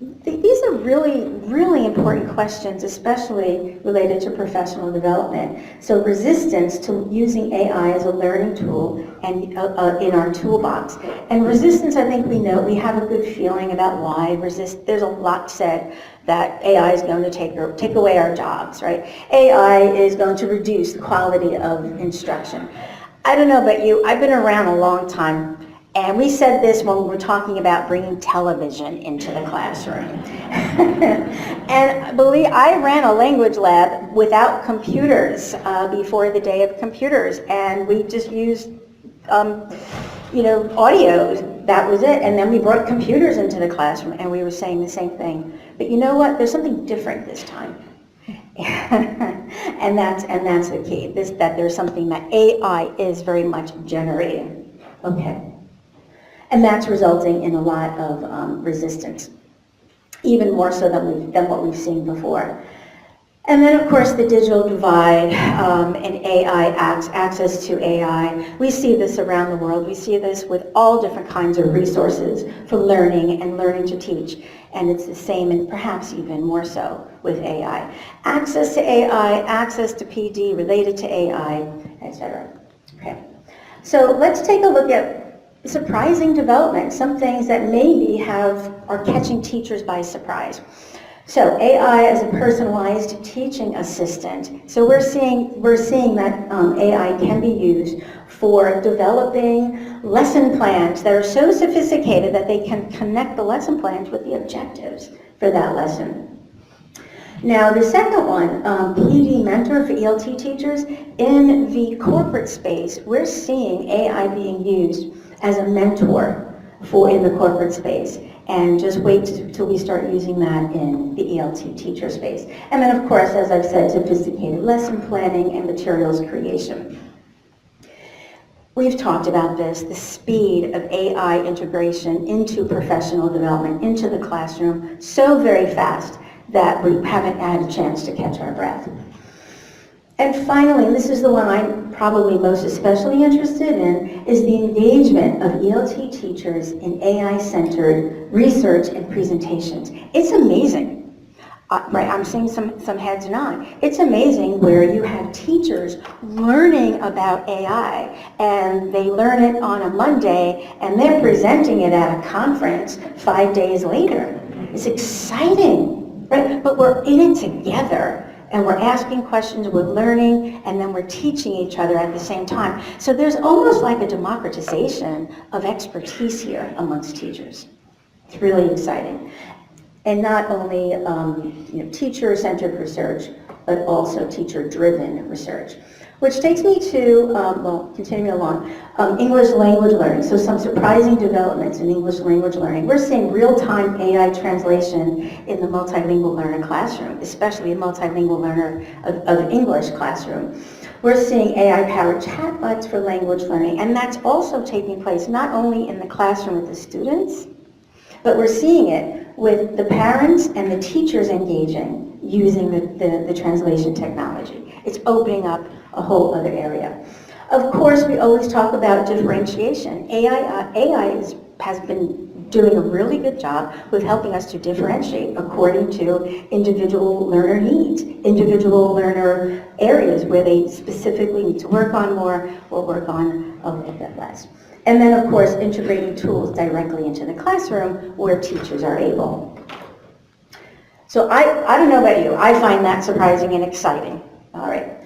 Speaker 9: these are really, really important questions, especially related to professional development. So resistance to using AI as a learning tool and in our toolbox. And resistance, I think we have a good feeling about why there's a lot said that AI is going to take away our jobs, right? AI is going to reduce the quality of instruction. I don't know about you, I've been around a long time. And we said this when we were talking about bringing television into the classroom. And I ran a language lab without computers before the day of computers, and we just used, audio. That was it. And then we brought computers into the classroom, and we were saying the same thing. But you know what? There's something different this time. and that's the key. That there's something that AI is very much generating. Okay. And that's resulting in a lot of resistance, even more so than what we've seen before. And then, of course, the digital divide and AI, access to AI. We see this around the world. We see this with all different kinds of resources for learning and learning to teach. And it's the same, and perhaps even more so, with AI. Access to AI, access to PD related to AI, etc. Okay. So let's take a look at surprising development, some things that maybe are catching teachers by surprise. So AI as a personalized teaching assistant. So we're seeing that AI can be used for developing lesson plans that are so sophisticated that they can connect the lesson plans with the objectives for that lesson. Now, the second one, PD mentor for ELT teachers. In the corporate space, we're seeing AI being used as a mentor in the corporate space. And just wait till we start using that in the ELT teacher space. And then, of course, as I've said, sophisticated lesson planning and materials creation. We've talked about this, the speed of AI integration into professional development, into the classroom, so very fast that we haven't had a chance to catch our breath. And finally, and this is the one I'm probably most especially interested in, is the engagement of ELT teachers in AI-centered research and presentations. It's amazing. Right, I'm seeing some heads nod. It's amazing where you have teachers learning about AI, and they learn it on a Monday, and they're presenting it at a conference 5 days later. It's exciting, right? But we're in it together, and we're asking questions, we're learning, and then we're teaching each other at the same time. So there's almost like a democratization of expertise here amongst teachers. It's really exciting. And not only teacher-centered research, but also teacher-driven research. Which takes me to, continuing along, English language learning. So some surprising developments in English language learning. We're seeing real-time AI translation in the multilingual learner classroom, especially a multilingual learner of English classroom. We're seeing AI-powered chatbots for language learning, and that's also taking place not only in the classroom with the students, but we're seeing it with the parents and the teachers engaging using the translation technology. It's opening up a whole other area. Of course, we always talk about differentiation. AI has been doing a really good job with helping us to differentiate according to individual learner needs, individual learner areas where they specifically need to work on more or work on a little bit less. And then, of course, integrating tools directly into the classroom where teachers are able. So I don't know about you, I find that surprising and exciting. All right.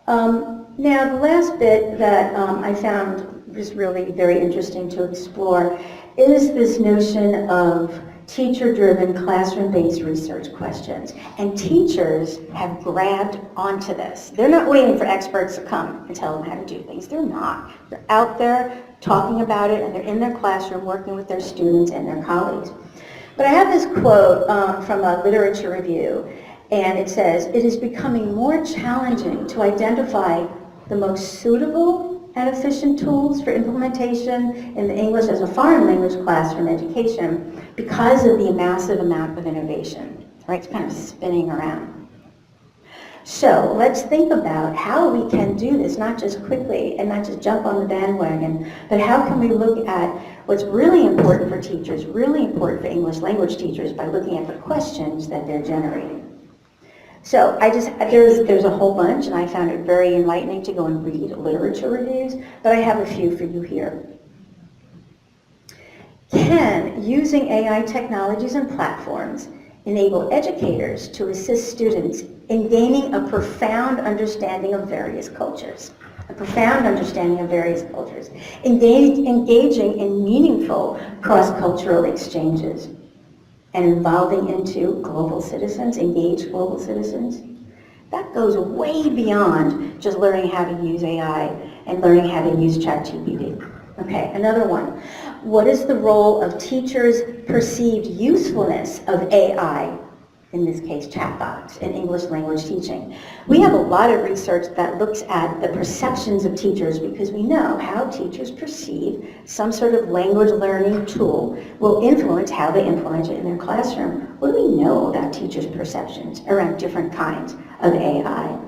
Speaker 9: Now, the last bit that I found was really very interesting to explore is this notion of teacher-driven, classroom-based research questions. And teachers have grabbed onto this. They're not waiting for experts to come and tell them how to do things. They're not. They're out there talking about it, and they're in their classroom working with their students and their colleagues. But I have this quote from a literature review, and it says, "It is becoming more challenging to identify the most suitable and efficient tools for implementation in the English as a foreign language classroom education because of the massive amount of innovation." Right? It's kind of spinning around. So let's think about how we can do this, not just quickly and not just jump on the bandwagon, but how can we look at what's really important for teachers, really important for English language teachers by looking at the questions that they're generating. So there's a whole bunch, and I found it very enlightening to go and read literature reviews, but I have a few for you here. Can using AI technologies and platforms enable educators to assist students in gaining a profound understanding of various cultures? Engaging in meaningful cross-cultural exchanges, and evolving into global citizens, engaged global citizens. That goes way beyond just learning how to use AI and learning how to use ChatGPT. Okay, another one. What is the role of teachers' perceived usefulness of AI, in this case chatbots, in English language teaching? We have a lot of research that looks at the perceptions of teachers because we know how teachers perceive some sort of language learning tool will influence how they implement it in their classroom. What do we know about teachers' perceptions around different kinds of AI?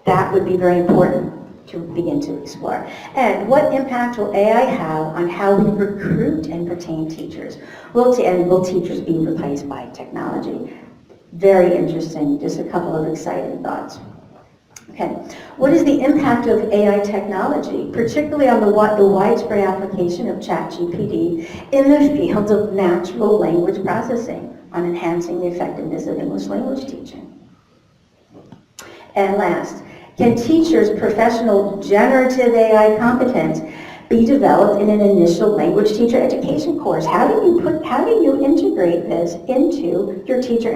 Speaker 9: That would be very important to begin to explore. And what impact will AI have on how we recruit and retain teachers? Will teachers be replaced by technology? Very interesting, just a couple of exciting thoughts. Okay, what is the impact of AI technology, particularly on the widespread application of ChatGPT in the field of natural language processing, on enhancing the effectiveness of English language teaching? And last, can teachers' professional generative AI competence be developed in an initial language teacher education course? How do you integrate this into your teacher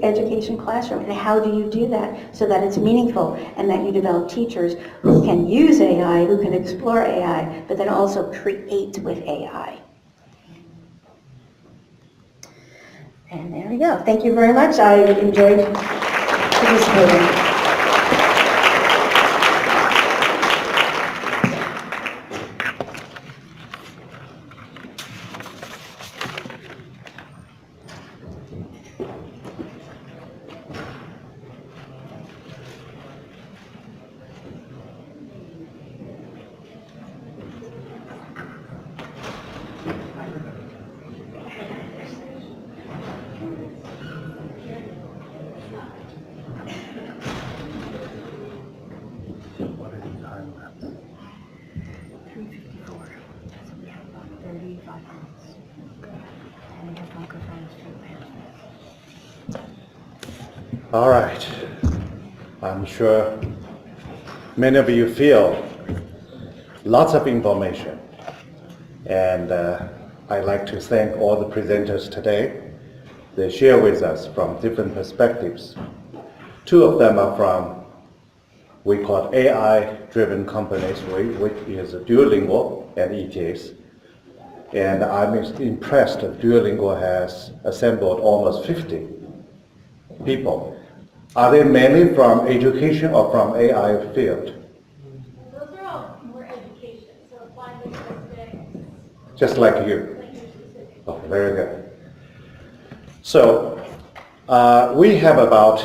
Speaker 9: education classroom? And how do you do that so that it's meaningful and that you develop teachers who can use AI, who can explore AI, but then also create with AI? And there we go. Thank you very much. I enjoyed participating.
Speaker 2: All right. I'm sure many of you feel lots of information. And I'd like to thank all the presenters today. They share with us from different perspectives. Two of them are from, we call AI-driven companies, which is Duolingo and ETS. And I'm impressed that Duolingo has assembled almost 50 people. Are they mainly from education or from AI field?
Speaker 8: Those are all more education, so applying linguistics.
Speaker 2: Just like you. Oh, very good. So we have about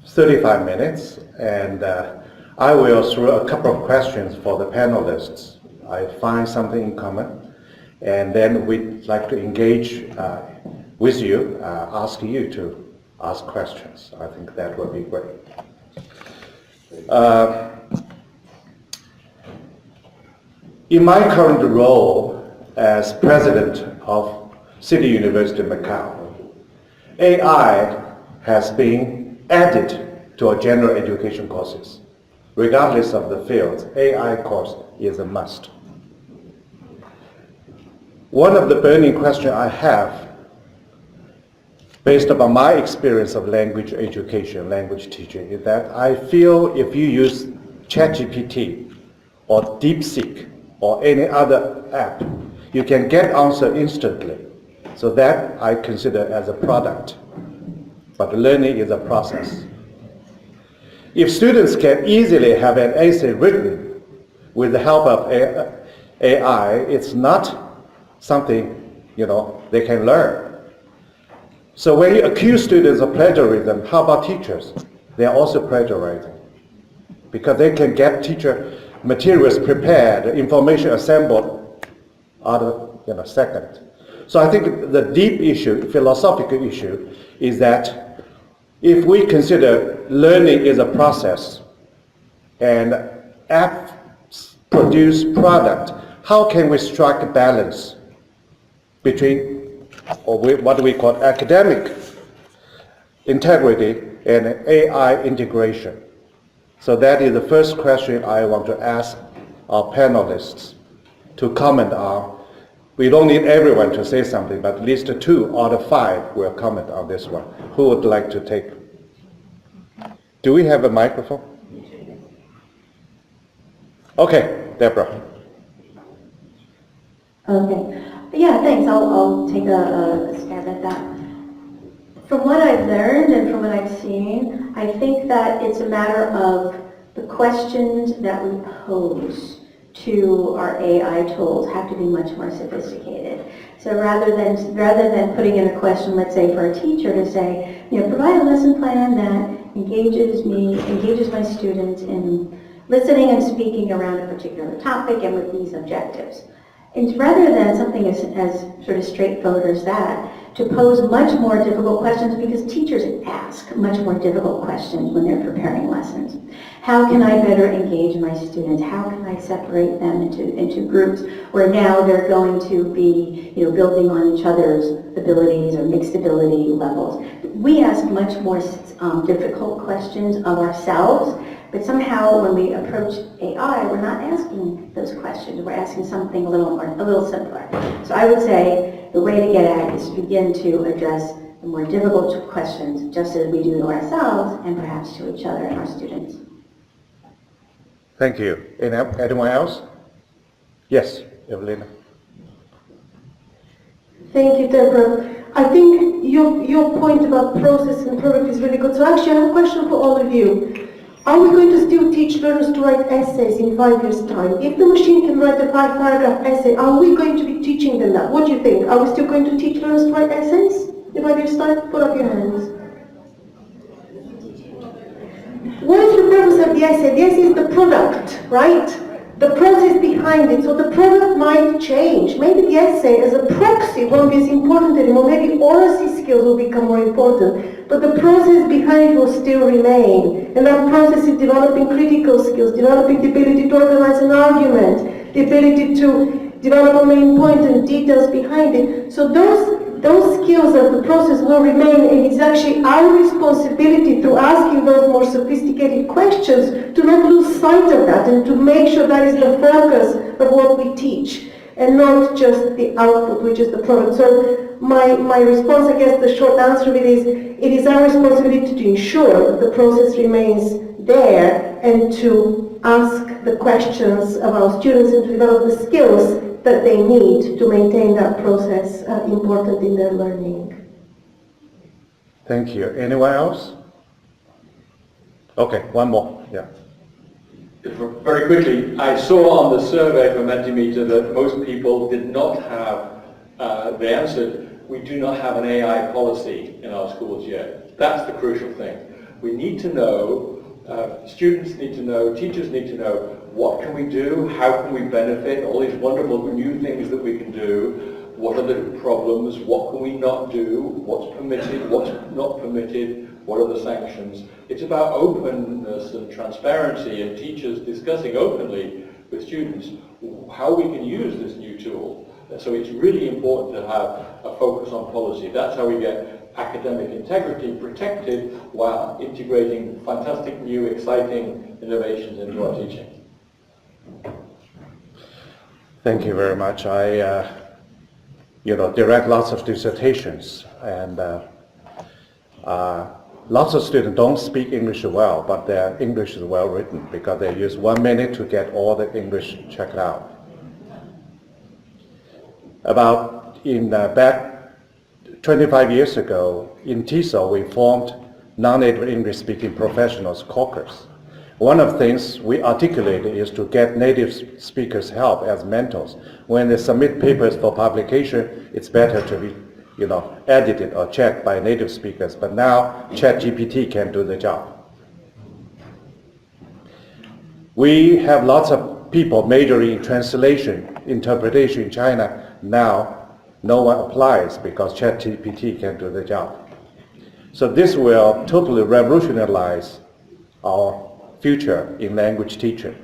Speaker 2: 35 minutes, and I will throw a couple of questions for the panelists. I find something in common, and then we'd like to engage with you, ask you to ask questions. I think that would be great. In my current role as president of City University of Macau, AI has been added to our general education courses. Regardless of the fields, AI course is a must. One of the burning questions I have, based upon my experience of language education, language teaching, is that I feel if you use ChatGPT or DeepSeek or any other app, you can get answer instantly. So that I consider as a product. But learning is a process. If students can easily have an essay written with the help of AI, it's not something they can learn. So when you accuse students of plagiarism, how about teachers? They are also plagiarizing because they can get teacher materials prepared, information assembled out of a second. So I think the deep issue, philosophical issue, is that if we consider learning is a process and apps produce product, how can we strike a balance between what we call academic integrity and AI integration? So that is the first question I want to ask our panelists to comment on. We don't need everyone to say something, but at least 2 out of 5 will comment on this one. Who would like to take? Do we have a microphone? Okay, Debra.
Speaker 10: Okay. Yeah, thanks. I'll take a stab at that. From what I've learned and from what I've seen, I think that it's a matter of the questions that we pose to our AI tools have to be much more sophisticated. So rather than putting in a question, let's say for a teacher to say, provide a lesson plan that engages my students in listening and speaking around a particular topic and with these objectives. And rather than something as sort of straightforward as that, to pose much more difficult questions, because teachers ask much more difficult questions when they're preparing lessons. How can I better engage my students? How can I separate them into groups where now they're going to be building on each other's abilities or mixed ability levels? We ask much more difficult questions of ourselves, but somehow when we approach AI, we're not asking those questions. We're asking something a little simpler. So I would say the way to get at it is to begin to address the more difficult questions, just as we do to ourselves and perhaps to each other and our students.
Speaker 2: Thank you. Anyone else? Yes, Evelina.
Speaker 3: Thank you, Debra. I think your point about process and product is really good. So actually, I have a question for all of you. Are we going to still teach learners to write essays in 5 years' time? If the machine can write a 5-paragraph essay, are we going to be teaching them that? What do you think? Are we still going to teach learners to write essays in 5 years' time? Put up your hands. What is the purpose of the essay? The essay is the product, right? The process behind it. So the product might change. Maybe the essay as a proxy won't be as important anymore. Maybe oracy skills will become more important. But the process behind it will still remain. And that process is developing critical skills, developing the ability to organize an argument, the ability to develop a main point and details behind it. So those those skills of the process will remain, and it's actually our responsibility through asking those more sophisticated questions to not lose sight of that and to make sure that is the focus of what we teach and not just the output, which is the product. So my response, I guess the short answer of it is our responsibility to ensure that the process remains there and to ask the questions of our students and to develop the skills that they need to maintain that process important in their learning.
Speaker 2: Thank you. Anyone else? Okay, one more. Yeah.
Speaker 6: Very quickly, I saw on the survey for Mentimeter that most people did not have, they answered, we do not have an AI policy in our schools yet. That's the crucial thing. We need to know, students need to know, teachers need to know, what can we do, how can we benefit, all these wonderful new things that we can do, what are the problems, what can we not do, what's permitted, what's not permitted, what are the sanctions. It's about openness and transparency and teachers discussing openly with students how we can use this new tool. So it's really important to have a focus on policy. That's how we get academic integrity protected while integrating fantastic new exciting innovations into our teaching.
Speaker 2: Thank you very much. I direct lots of dissertations, and lots of students don't speak English well, but their English is well written because they use 1 minute to get all the English checked out. Back 25 years ago, in TESOL, we formed non-native English-speaking professionals caucus. One of the things we articulated is to get native speakers help as mentors. When they submit papers for publication, it's better to be, edited or checked by native speakers. But now, ChatGPT can do the job. We have lots of people majoring in translation, interpretation in China. Now, no one applies because ChatGPT can do the job. So this will totally revolutionize our future in language teaching.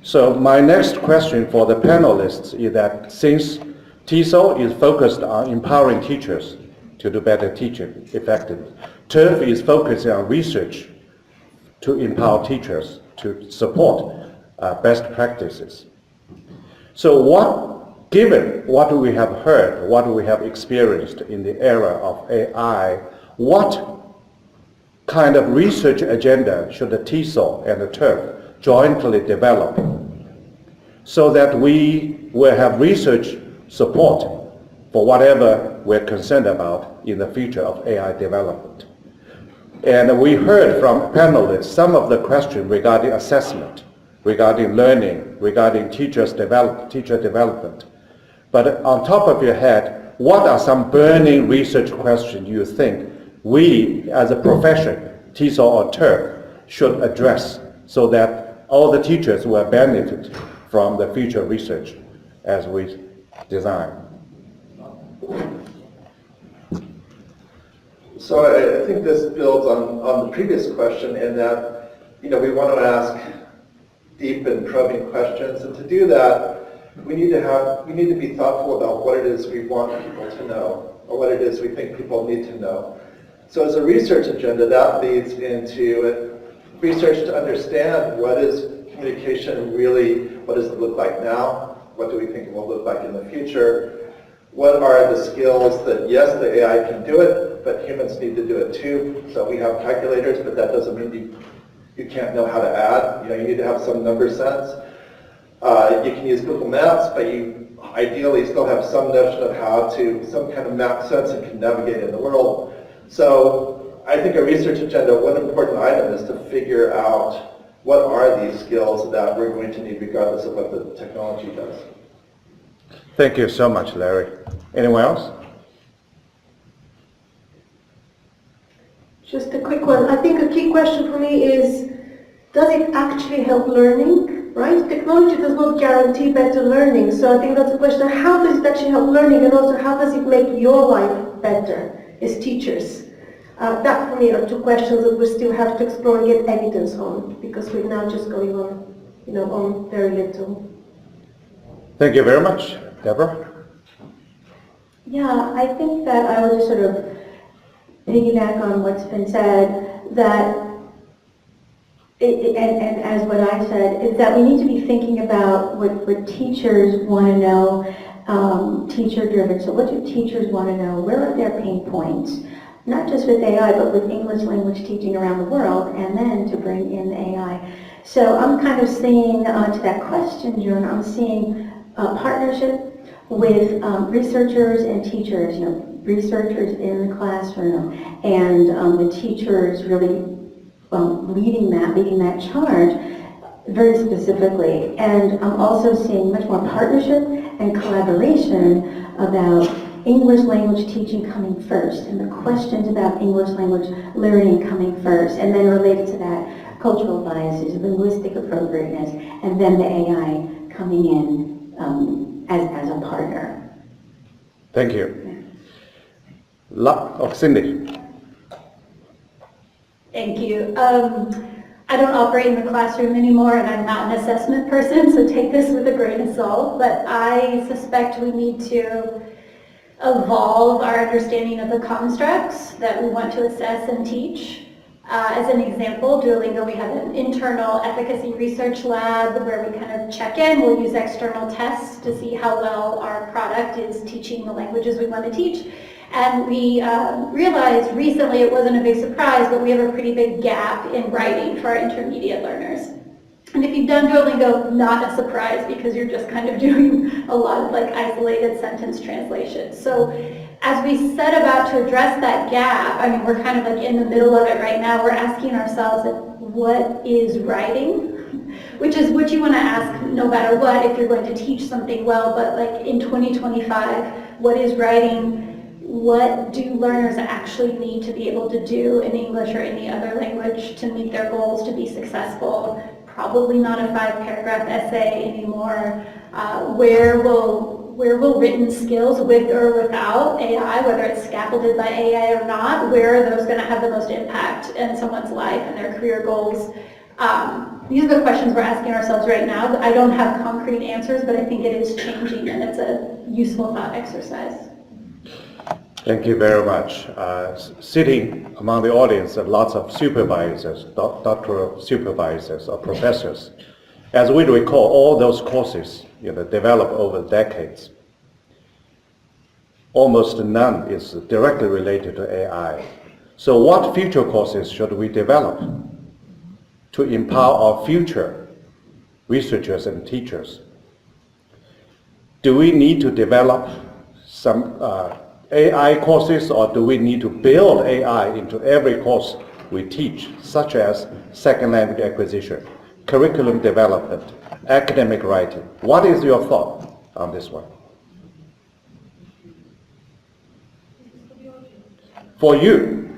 Speaker 2: So my next question for the panelists is that since TESOL is focused on empowering teachers to do better teaching effectively, TIRF is focusing on research to empower teachers to support best practices. So given what we have heard, what we have experienced in the era of AI, what kind of research agenda should the TESOL and the TIRF jointly develop so that we will have research support for whatever we're concerned about in the future of AI development? And we heard from panelists some of the questions regarding assessment, regarding learning, regarding teacher development. But on top of your head, what are some burning research questions you think we as a profession, TESOL or TIRF, should address so that all the teachers will benefit from the future research as we design?
Speaker 5: So I think this builds on the previous question in that, we want to ask deep and probing questions, and to do that, we need to be thoughtful about what it is we want people to know, or what it is we think people need to know. So as a research agenda, that leads into research to understand what is communication really, what does it look like now, what do we think it will look like in the future, what are the skills that, yes, the AI can do it, but humans need to do it too. So we have calculators, but that doesn't mean you can't know how to add. You need to have some number sense. You can use Google Maps, but you ideally still have some notion of some kind of map sense and can navigate in the world. So I think a research agenda, one important item is to figure out what are these skills that we're going to need regardless of what the technology does.
Speaker 2: Thank you so much, Larry. Anyone else?
Speaker 3: Just a quick one. I think a key question for me is, does it actually help learning, right? Technology does not guarantee better learning. So I think that's a question. How does it actually help learning, and also how does it make your life better as teachers? That for me are two questions that we still have to explore and get evidence on, because we're now just going on, on very little.
Speaker 2: Thank you very much. Debra?
Speaker 10: Yeah, I think that I will just sort of piggyback on what's been said, that, and as what I said, is that we need to be thinking about what teachers want to know, teacher-driven. So what do teachers want to know? Where are their pain points? Not just with AI, but with English language teaching around the world, and then to bring in AI. So I'm kind of seeing, to that question, Jun, I'm seeing a partnership with researchers and teachers, researchers in the classroom, and the teachers really leading that charge very specifically. And I'm also seeing much more partnership and collaboration about English language teaching coming first, and the questions about English language learning coming first, and then related to that, cultural biases, linguistic appropriateness, and then the AI coming in as a partner.
Speaker 2: Thank you. Cindy.
Speaker 8: Thank you. I don't operate in the classroom anymore, and I'm not an assessment person, so take this with a grain of salt, but I suspect we need to evolve our understanding of the constructs that we want to assess and teach. As an example, Duolingo, we have an internal efficacy research lab where we kind of check in. We'll use external tests to see how well our product is teaching the languages we want to teach. And we realized recently, it wasn't a big surprise, but we have a pretty big gap in writing for our intermediate learners. And if you've done Duolingo, not a surprise, because you're just kind of doing a lot of like isolated sentence translation. So as we set about to address that gap, I mean, we're kind of like in the middle of it right now. We're asking ourselves, like, what is writing? Which is what you want to ask no matter what if you're going to teach something well, but like in 2025, what is writing? What do learners actually need to be able to do in English or any other language to meet their goals, to be successful? Probably not a 5-paragraph essay anymore. Where will written skills, with or without AI, whether it's scaffolded by AI or not, where are those going to have the most impact in someone's life and their career goals? These are the questions we're asking ourselves right now. I don't have concrete answers, but I think it is changing, and it's a useful thought exercise.
Speaker 2: Thank you very much. Sitting among the audience are lots of supervisors, doctoral supervisors or professors. As we recall, all those courses developed over decades. Almost none is directly related to AI. So what future courses should we develop to empower our future researchers and teachers? Do we need to develop some AI courses, or do we need to build AI into every course we teach, such as second language acquisition, curriculum development, academic writing? What is your thought on this one? For you,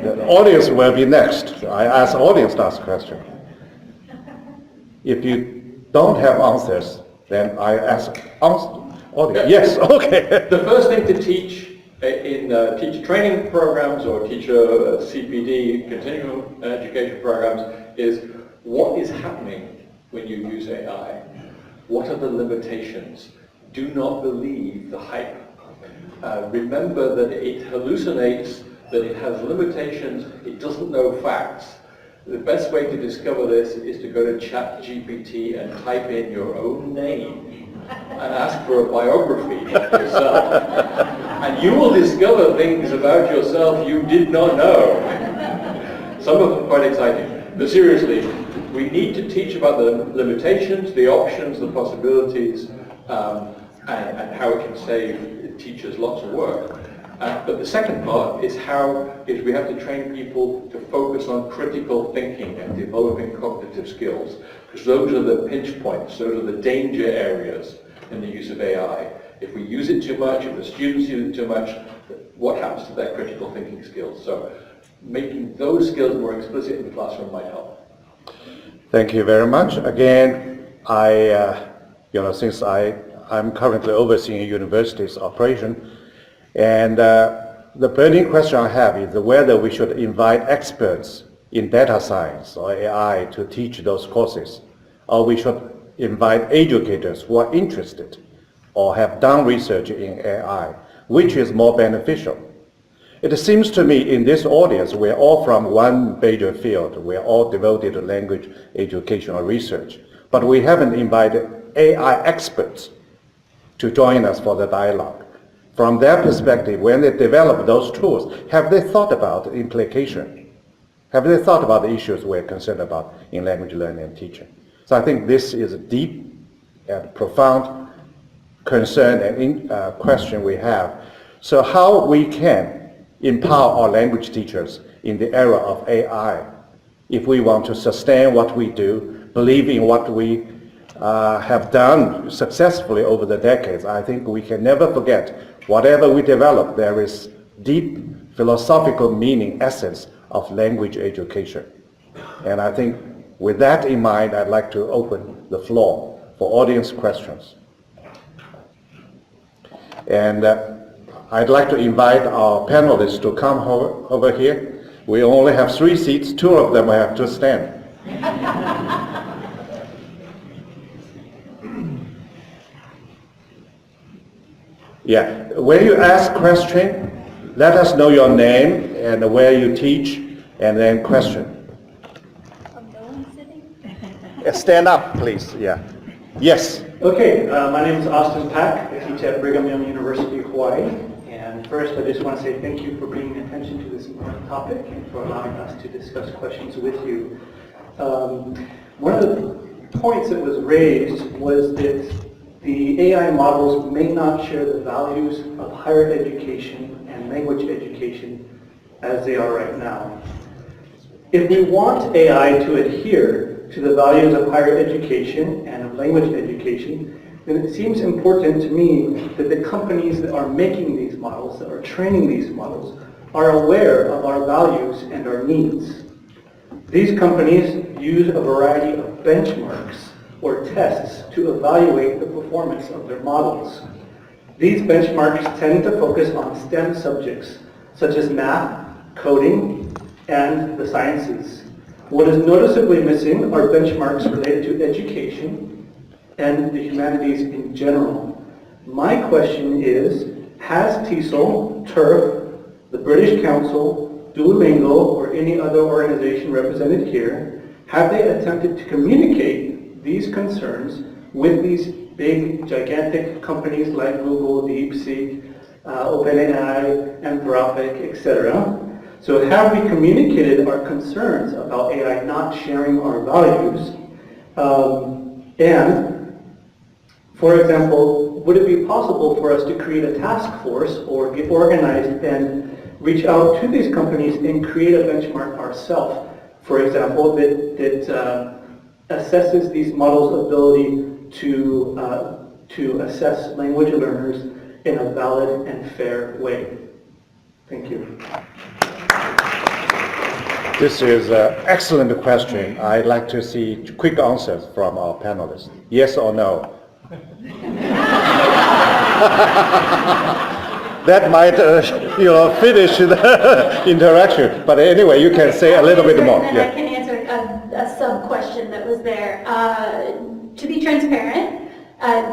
Speaker 2: the audience will be next. I ask the audience to ask question. If you don't have answers, then I ask audience. Yes, okay.
Speaker 6: The first thing to teach in teacher training programs or teacher CPD, continuing education programs, is what is happening when you use AI? What are the limitations? Do not believe the hype. Remember that it hallucinates, that it has limitations, it doesn't know facts. The best way to discover this is to go to ChatGPT and type in your own name and ask for a biography of yourself. And you will discover things about yourself you did not know. Some of them quite exciting. But seriously, we need to teach about the limitations, the options, the possibilities, and how it can save teachers lots of work. But the second part is we have to train people to focus on critical thinking and developing cognitive skills, because those are the pinch points, those are the danger areas in the use of AI. If we use it too much, if the students use it too much, what happens to their critical thinking skills? So making those skills more explicit in the classroom might help.
Speaker 2: Thank you very much. Again, since I'm currently overseeing a university's operation, and the burning question I have is whether we should invite experts in data science or AI to teach those courses, or we should invite educators who are interested or have done research in AI. which is more beneficial? It seems to me in this audience, we're all from one major field. We're all devoted to language education or research. But we haven't invited AI experts to join us for the dialogue. From their perspective, when they develop those tools, have they thought about the implication? Have they thought about the issues we're concerned about in language learning and teaching? So I think this is a deep and profound concern and question we have. So how we can empower our language teachers in the era of AI if we want to sustain what we do, believe in what we have done successfully over the decades. I think we can never forget whatever we develop, there is deep philosophical meaning, essence of language education. And I think with that in mind, I'd like to open the floor for audience questions. And I'd like to invite our panelists to come over here. We only have 3 seats, 2 of them have to stand. Yeah, when you ask question, let us know your name and where you teach, and then question. Stand up, please. Yeah. Yes.
Speaker 11: Okay, my name is Austin Pack. I teach at Brigham Young University, Hawaii. And first, I just want to say thank you for bringing attention to this important topic and for allowing us to discuss questions with you. One of the points that was raised was that the AI models may not share the values of higher education and language education as they are right now. If we want AI to adhere to the values of higher education and of language education, then it seems important to me that the companies that are making these models, that are training these models, are aware of our values and our needs. These companies use a variety of benchmarks or tests to evaluate the performance of their models. These benchmarks tend to focus on STEM subjects, such as math, coding, and the sciences. What is noticeably missing are benchmarks related to education and the humanities in general. My question is, has TESOL, TIRF, the British Council, Duolingo, or any other organization represented here, have they attempted to communicate these concerns with these big, gigantic companies like Google, DeepSeek, OpenAI, Anthropic, etc.? So have we communicated our concerns about AI not sharing our values? And, for example, would it be possible for us to create a task force or get organized and reach out to these companies and create a benchmark ourselves, for example, that assesses these models' ability to assess language learners in a valid and fair way? Thank you.
Speaker 2: This is an excellent question. I'd like to see quick answers from our panelists. Yes or no? That might, finish the interaction. But anyway, you can say a little bit more.
Speaker 8: And then I can answer a sub-question that was there. To be transparent,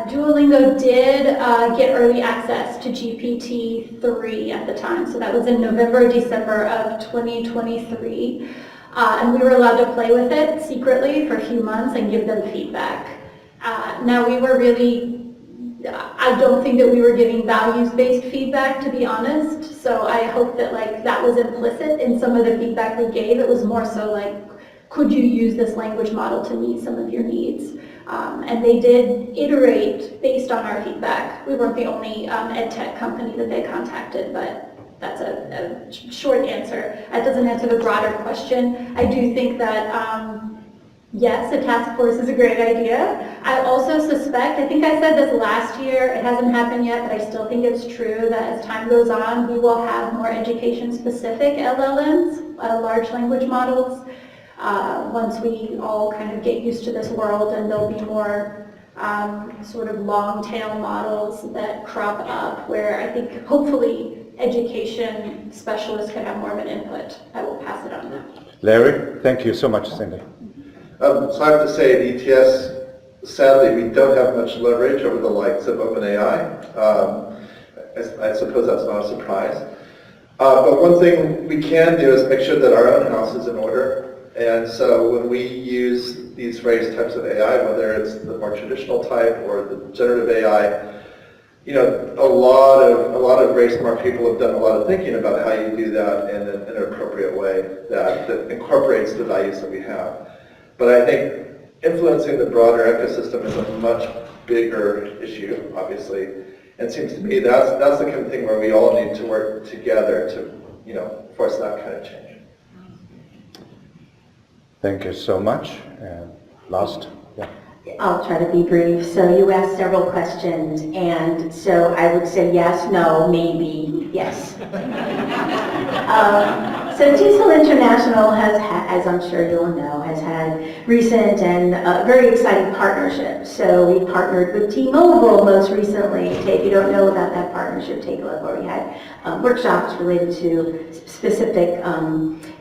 Speaker 8: Duolingo did get early access to GPT-3 at the time. So that was in November, December of 2023. And we were allowed to play with it secretly for a few months and give them feedback. Now we were really, I don't think that we were giving values-based feedback, to be honest. So I hope that that was implicit in some of the feedback we gave. It was more so could you use this language model to meet some of your needs? And they did iterate based on our feedback. We weren't the only ed tech company that they contacted, but that's a short answer. That doesn't answer the broader question. I do think that, yes, a task force is a great idea. I also suspect, I think I said this last year, it hasn't happened yet, but I still think it's true that as time goes on, we will have more education-specific LLMs, large language models, once we all kind of get used to this world, and there'll be more sort of long-tail models that crop up where I think hopefully education specialists can have more of an input. I will pass it on now.
Speaker 2: Larry, thank you so much, Cindy.
Speaker 5: So I have to say at ETS, sadly, we don't have much leverage over the likes of OpenAI. I suppose that's not a surprise. But one thing we can do is make sure that our own house is in order. And so when we use these various types of AI, whether it's the more traditional type or the generative AI, you know, a lot of very smart people have done a lot of thinking about how you do that in an appropriate way that incorporates the values that we have. But I think influencing the broader ecosystem is a much bigger issue, obviously. And it seems to me that's the kind of thing where we all need to work together to, you know, force that kind of change.
Speaker 2: Thank you so much. And last, yeah.
Speaker 10: I'll try to be brief. So you asked several questions, and so I would say yes, no, maybe, yes. So TESOL International has, as I'm sure you'll know, has had recent and very exciting partnerships. So we partnered with T-Mobile most recently. If you don't know about that partnership, take a look where we had workshops related to specific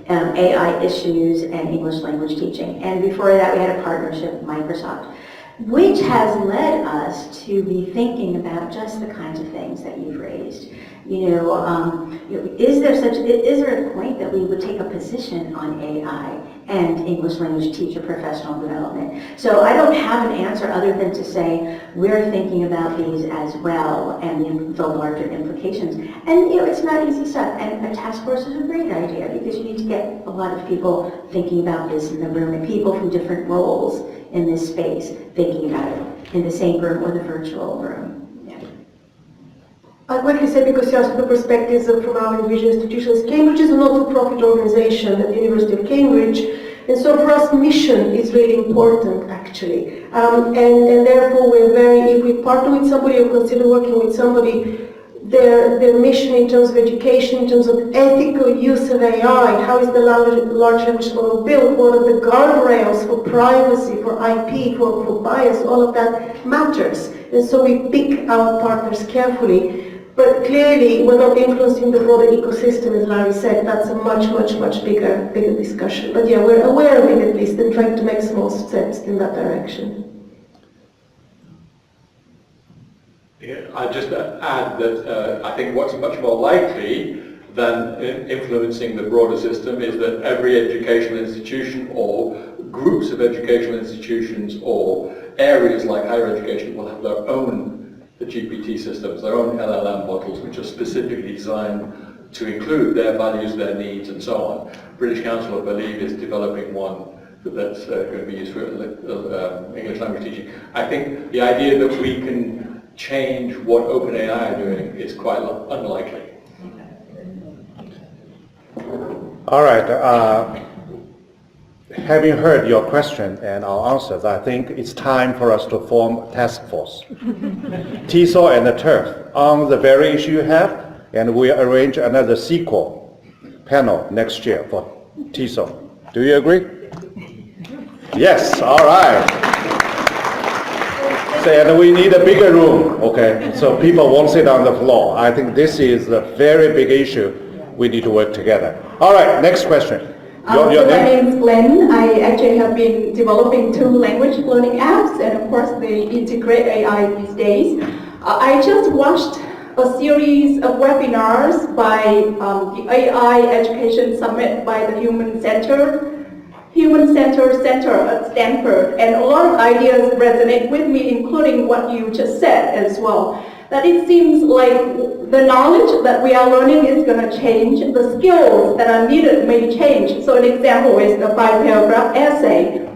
Speaker 10: AI issues and English language teaching. And before that, we had a partnership with Microsoft, which has led us to be thinking about just the kinds of things that you've raised. You know, is there a point that we would take a position on AI and English language teacher professional development? So I don't have an answer other than to say we're thinking about these as well and the larger implications. And you know, it's not easy stuff. And a task force is a great idea because you need to get a lot of people thinking about this in the room and people from different roles in this space thinking about it in the same room or the virtual room.
Speaker 3: I'd quickly say, because you asked the perspectives from our individual institutions, Cambridge is a not-for-profit organization at the University of Cambridge, and so for us mission is really important actually. And therefore we're if we partner with somebody or consider working with somebody, their mission in terms of education, in terms of ethical use of AI, how is the large language model built, what are the guardrails for privacy, for IP, for bias, all of that matters. And so we pick our partners carefully. But clearly, we're not influencing the broader ecosystem, as Larry said. That's a much bigger discussion. But yeah, we're aware of it at least and trying to make small steps in that direction.
Speaker 6: Yeah, I'd just add that I think what's much more likely than influencing the broader system is that every educational institution or groups of educational institutions or areas like higher education will have their own GPT systems, their own LLM models, which are specifically designed to include their values, their needs, and so on. British Council, I believe, is developing one that's going to be used for English language teaching. I think the idea that we can change what OpenAI are doing is quite unlikely.
Speaker 2: All right. Having heard your question and our answers, I think it's time for us to form a task force. TESOL and the TIRF on the very issue you have, and we arrange another sequel panel next year for TESOL. Do you agree? Yes, all right. So, and we need a bigger room, okay, so people won't sit on the floor. I think this is a very big issue. We need to work together. All right, next question.
Speaker 12: So my name is Glenn. I actually have been developing 2 language learning apps, and of course they integrate AI these days. I just watched a series of webinars by the AI Education Summit by the Human Center Center at Stanford, and a lot of ideas resonate with me, including what you just said as well. That it seems like the knowledge that we are learning is going to change, the skills that are needed may change. So an example is the 5-paragraph essay.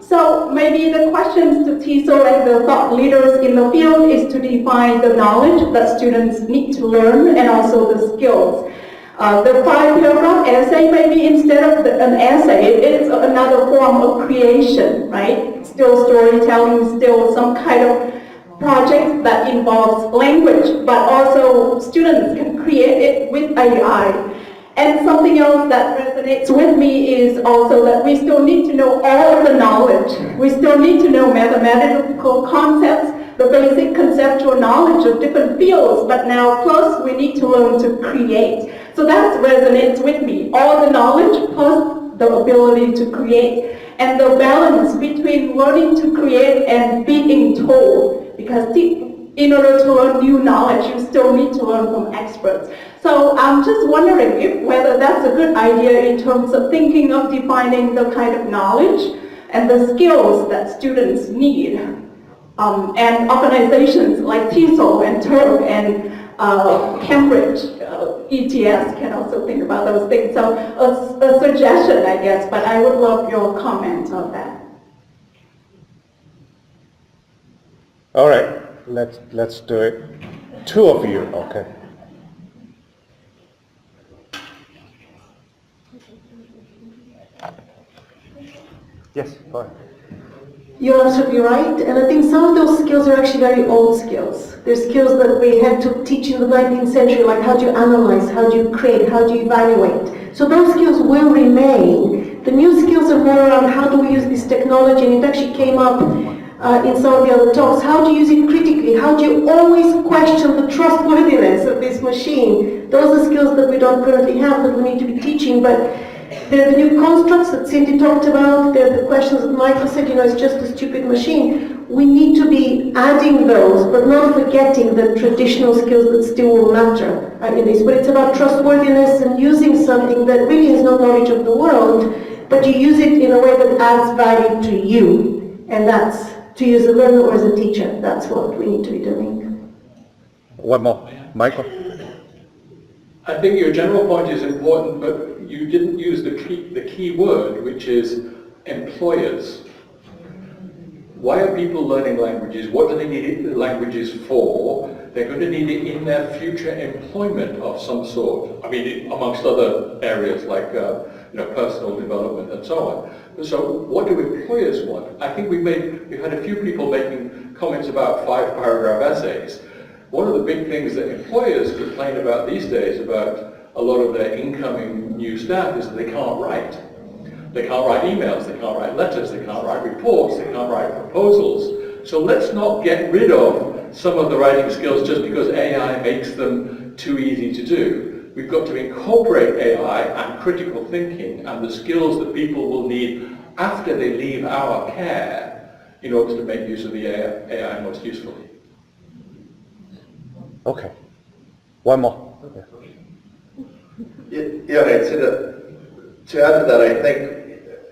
Speaker 12: So maybe the questions to TESOL and the thought leaders in the field is to define the knowledge that students need to learn and also the skills. The 5-paragraph essay, maybe instead of an essay, it's another form of creation, right? Still storytelling, still some kind of project that involves language, but also students can create it with AI. And something else that resonates with me is also that we still need to know all of the knowledge. We still need to know mathematical concepts, the basic conceptual knowledge of different fields, but now plus we need to learn to create. So that resonates with me. All the knowledge plus the ability to create, and the balance between learning to create and being told. Because in order to learn new knowledge, you still need to learn from experts. So I'm just wondering whether that's a good idea in terms of thinking of defining the kind of knowledge and the skills that students need. And organizations like TESOL and TIRF and Cambridge ETS can also think about those things. So a suggestion, I guess, but I would love your comment on that.
Speaker 2: All right, let's do it. Two of you, okay. Yes, go ahead.
Speaker 3: You're absolutely right, and I think some of those skills are actually very old skills. They're skills that we had to teach in the 19th century, like how do you analyze, how do you create, how do you evaluate. So those skills will remain. The new skills are more around how do we use this technology, and it actually came up in some of the other talks. How do you use it critically? How do you always question the trustworthiness of this machine? Those are skills that we don't currently have that we need to be teaching, but they're the new constructs that Cindy talked about. They're the questions that Michael said, it's just a stupid machine. We need to be adding those, but not forgetting the traditional skills that still will matter in this. But it's about trustworthiness and using something that really has no knowledge of the world, but you use it in a way that adds value to you. And that's to use a learner or as a teacher. That's what we need to be doing.
Speaker 2: One more, Michael.
Speaker 6: I think your general point is important, but you didn't use the key word, which is employers. Why are people learning languages? What do they need languages for? They're going to need it in their future employment of some sort. I mean, amongst other areas like personal development and so on. So what do employers want? I think we've had a few people making comments about 5-paragraph essays. One of the big things that employers complain about these days about a lot of their incoming new staff is that they can't write. They can't write emails, they can't write letters, they can't write reports, they can't write proposals. So let's not get rid of some of the writing skills just because AI makes them too easy to do. We've got to incorporate AI and critical thinking and the skills that people will need after they leave our care in order to make use of the AI most usefully.
Speaker 2: Okay. One more.
Speaker 5: Yeah, I'd say that to add to that, I think,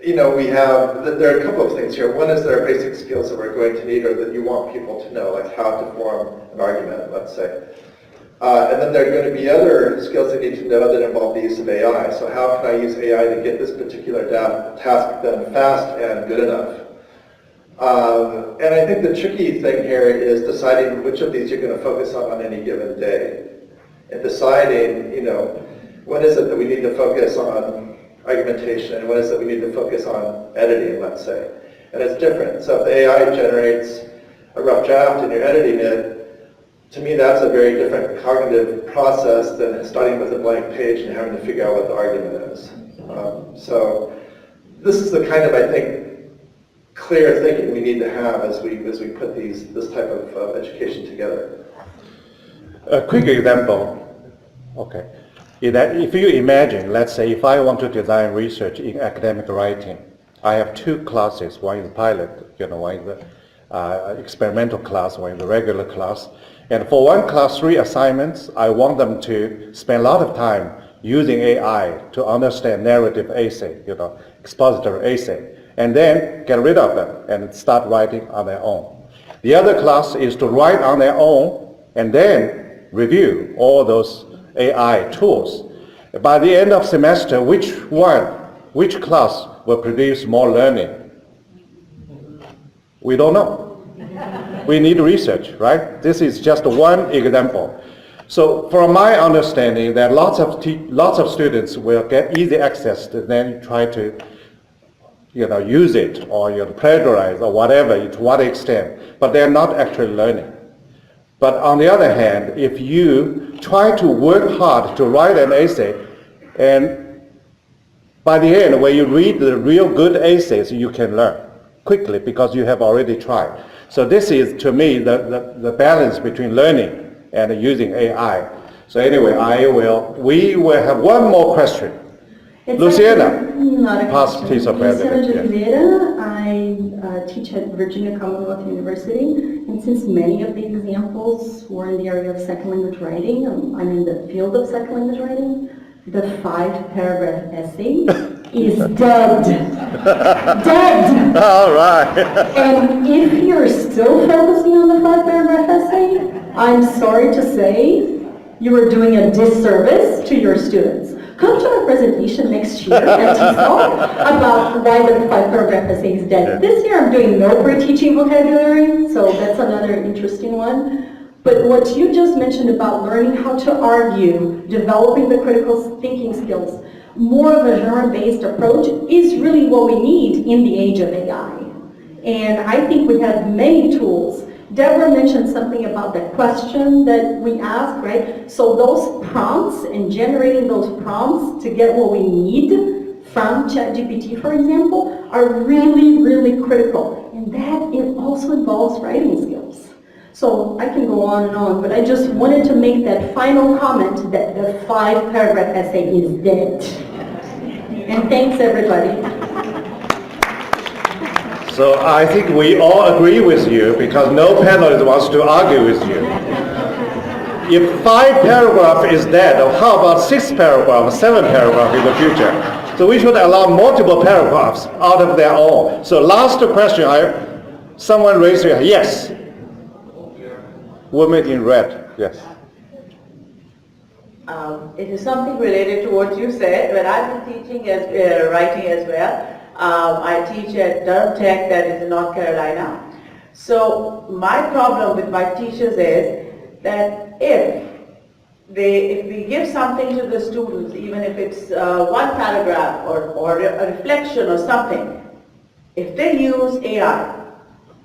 Speaker 5: there are a couple of things here. One is there are basic skills that we're going to need or that you want people to know, like how to form an argument, let's say. And then there are going to be other skills they need to know that involve the use of AI. So how can I use AI to get this particular task done fast and good enough? And I think the tricky thing here is deciding which of these you're going to focus on any given day. And deciding, when is it that we need to focus on argumentation and when is it we need to focus on editing, let's say. And it's different. So if the AI generates a rough draft and you're editing it, to me that's a very different cognitive process than starting with a blank page and having to figure out what the argument is. So this is the kind of, I think, clear thinking we need to have as we put this type of education together.
Speaker 2: A quick example. Okay. If you imagine, let's say, if I want to design research in academic writing, I have two classes. One is pilot, one is the experimental class, one is the regular class. And for one class, 3 assignments, I want them to spend a lot of time using AI to understand narrative essay, expository essay, and then get rid of them and start writing on their own. The other class is to write on their own and then review all those AI tools. By the end of semester, which class will produce more learning? We don't know. We need research, right? This is just one example. So from my understanding, that lots of students will get easy access to then try to use it or plagiarize or whatever, to what extent, but they're not actually learning. But on the other hand, if you try to work hard to write an essay, and by the end, when you read the real good essays, you can learn quickly because you have already tried. So this is, to me, the balance between learning and using AI. So anyway, we will have one more question. Luciana,
Speaker 13: Not a
Speaker 2: past
Speaker 13: question.
Speaker 2: piece of
Speaker 13: Luciana
Speaker 2: evidence. Yes.
Speaker 13: Jubilera. I teach at Virginia Commonwealth University, and since many of the examples were in the area of second language writing, I'm in the field of second language writing, the 5-paragraph essay is dead. Dead!
Speaker 2: All right.
Speaker 13: And if you're still focusing on the 5-paragraph essay, I'm sorry to say, you are doing a disservice to your students. Come to our presentation next year at TESOL about why the 5-paragraph essay is dead. This year I'm doing no pre-teaching vocabulary, so that's another interesting one. But what you just mentioned about learning how to argue, developing the critical thinking skills, more of a genre-based approach is really what we need in the age of AI. And I think we have many tools. Debra mentioned something about the question that we ask, right? So those prompts and generating those prompts to get what we need from ChatGPT, for example, are really, really critical. And that it also involves writing skills. So I can go on, but I just wanted to make that final comment that the 5-paragraph essay is dead. And thanks, everybody.
Speaker 2: So I think we all agree with you because no panelist wants to argue with you. If 5 paragraph is dead, how about 6 paragraph, 7 paragraph in the future? So we should allow multiple paragraphs out of their own. So last question, someone raised their hand. Yes. Woman in red. Yes.
Speaker 14: It is something related to what you said. When I've been teaching writing as well, I teach at TIRF Tech, that is in North Carolina. So my problem with my teachers is that if we give something to the students, even if it's one paragraph or a reflection or something, if they use AI,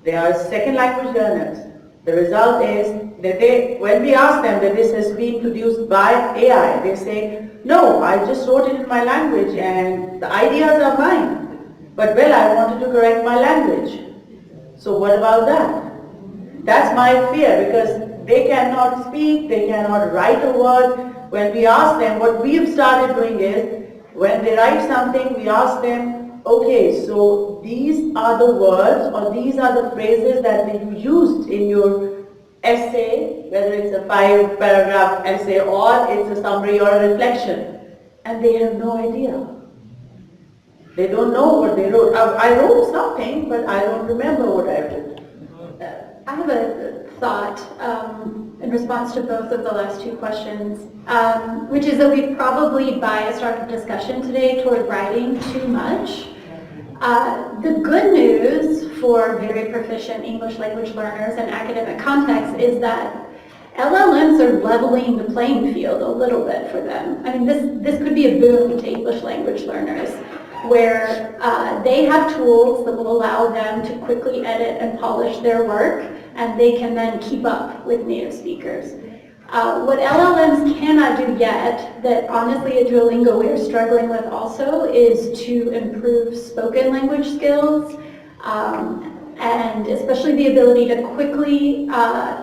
Speaker 14: they are second language learners. The result is that when we ask them that this has been produced by AI, they say, no, I just wrote it in my language and the ideas are mine. But well, I wanted to correct my language. So what about that? That's my fear, because they cannot speak, they cannot write a word. When we ask them, what we've started doing is, when they write something, we ask them, okay, so these are the words or these are the phrases that you used in your essay, whether it's a 5-paragraph essay or it's a summary or a reflection. And they have no idea. They don't know what they wrote. I wrote something, but I don't remember what I wrote.
Speaker 8: I have a thought in response to both of the last two questions, which is that we probably biased our discussion today toward writing too much. The good news for very proficient English language learners in academic context is that LLMs are leveling the playing field a little bit for them. I mean, this could be a boon to English language learners, where they have tools that will allow them to quickly edit and polish their work, and they can then keep up with native speakers. What LLMs cannot do yet, that honestly at Duolingo we are struggling with also, is to improve spoken language skills, and especially the ability to quickly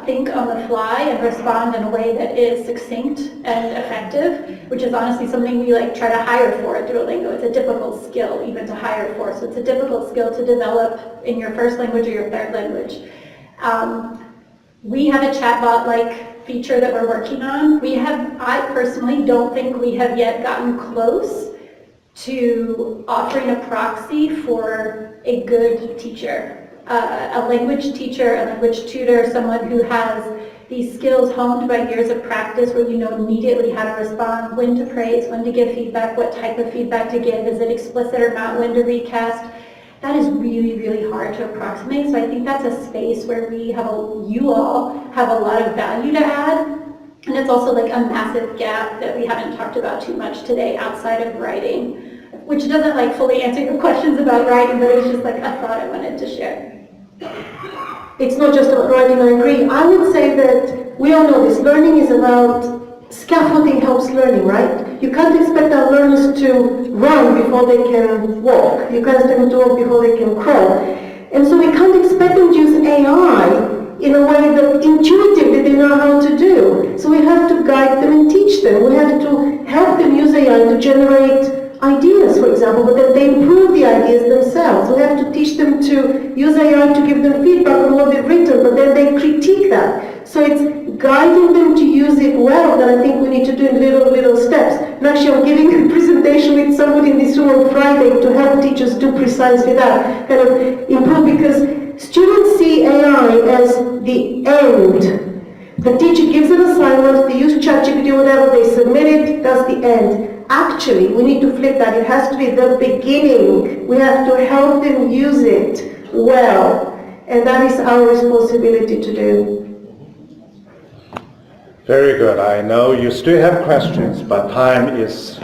Speaker 8: think on the fly and respond in a way that is succinct and effective, which is honestly something we try to hire for at Duolingo. It's a difficult skill even to hire for, so it's a difficult skill to develop in your first language or your third language. We have a chatbot-like feature that we're working on. I personally don't think we have yet gotten close to offering a proxy for a good teacher. A language teacher, a language tutor, someone who has these skills honed by years of practice, where you know immediately how to respond, when to praise, when to give feedback, what type of feedback to give, is it explicit or not, when to recast. That is really, really hard to approximate. So I think that's a space where you all have a lot of value to add. And it's also a massive gap that we haven't talked about too much today outside of writing, which doesn't fully answer your questions about writing, but it's just a thought I wanted to share.
Speaker 3: It's not just about writing, I agree. I would say that we all know this. Learning is about scaffolding helps learning, right? You can't expect our learners to run before they can walk. You can't expect them to walk before they can crawl. And so we can't expect them to use AI in a way that intuitively they know how to do. So we have to guide them and teach them. We have to help them use AI to generate ideas, for example, but then they improve the ideas themselves. We have to teach them to use AI to give them feedback on what they've written, but then they critique that. So it's guiding them to use it well that I think we need to do in little steps. And actually I'm giving a presentation with somebody in this room on Friday to help teachers do precisely that, kind of improve, because students see AI as the end. The teacher gives an assignment, they use ChatGPT, whatever, they submit it, that's the end. Actually, we need to flip that. It has to be the beginning. We have to help them use it well. And that is our responsibility to do.
Speaker 2: Very good. I know you still have questions, but time is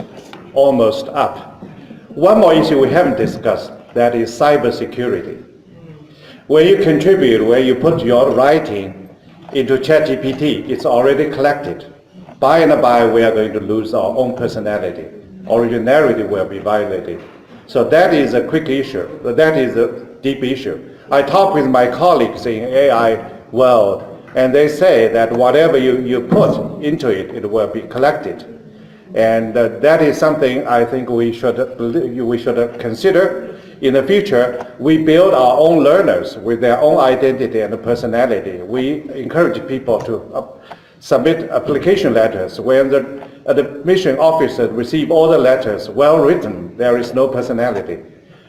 Speaker 2: almost up. One more issue we haven't discussed, that is cybersecurity. When you contribute, when you put your writing into ChatGPT, it's already collected. By and by, we are going to lose our own personality. Originality will be violated. So that is a quick issue. That is a deep issue. I talk with my colleagues in AI world, and they say that whatever you put into it, it will be collected. And that is something I think we should consider. In the future, we build our own learners with their own identity and personality. We encourage people to submit application letters. When the admission officer receive all the letters well written, there is no personality.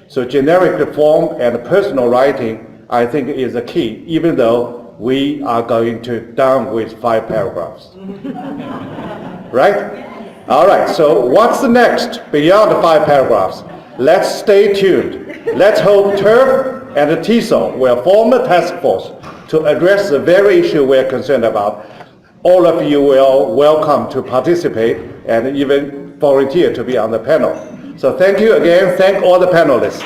Speaker 2: So generic form and personal writing, I think, is the key, even though we are going to down with 5 paragraphs. Right? All right, so what's the next beyond the 5 paragraphs? Let's stay tuned. Let's hope TIRF and the TESOL will form a task force to address the very issue we're concerned about. All of you will welcome to participate and even volunteer to be on the panel. So thank you again. Thank all the panelists.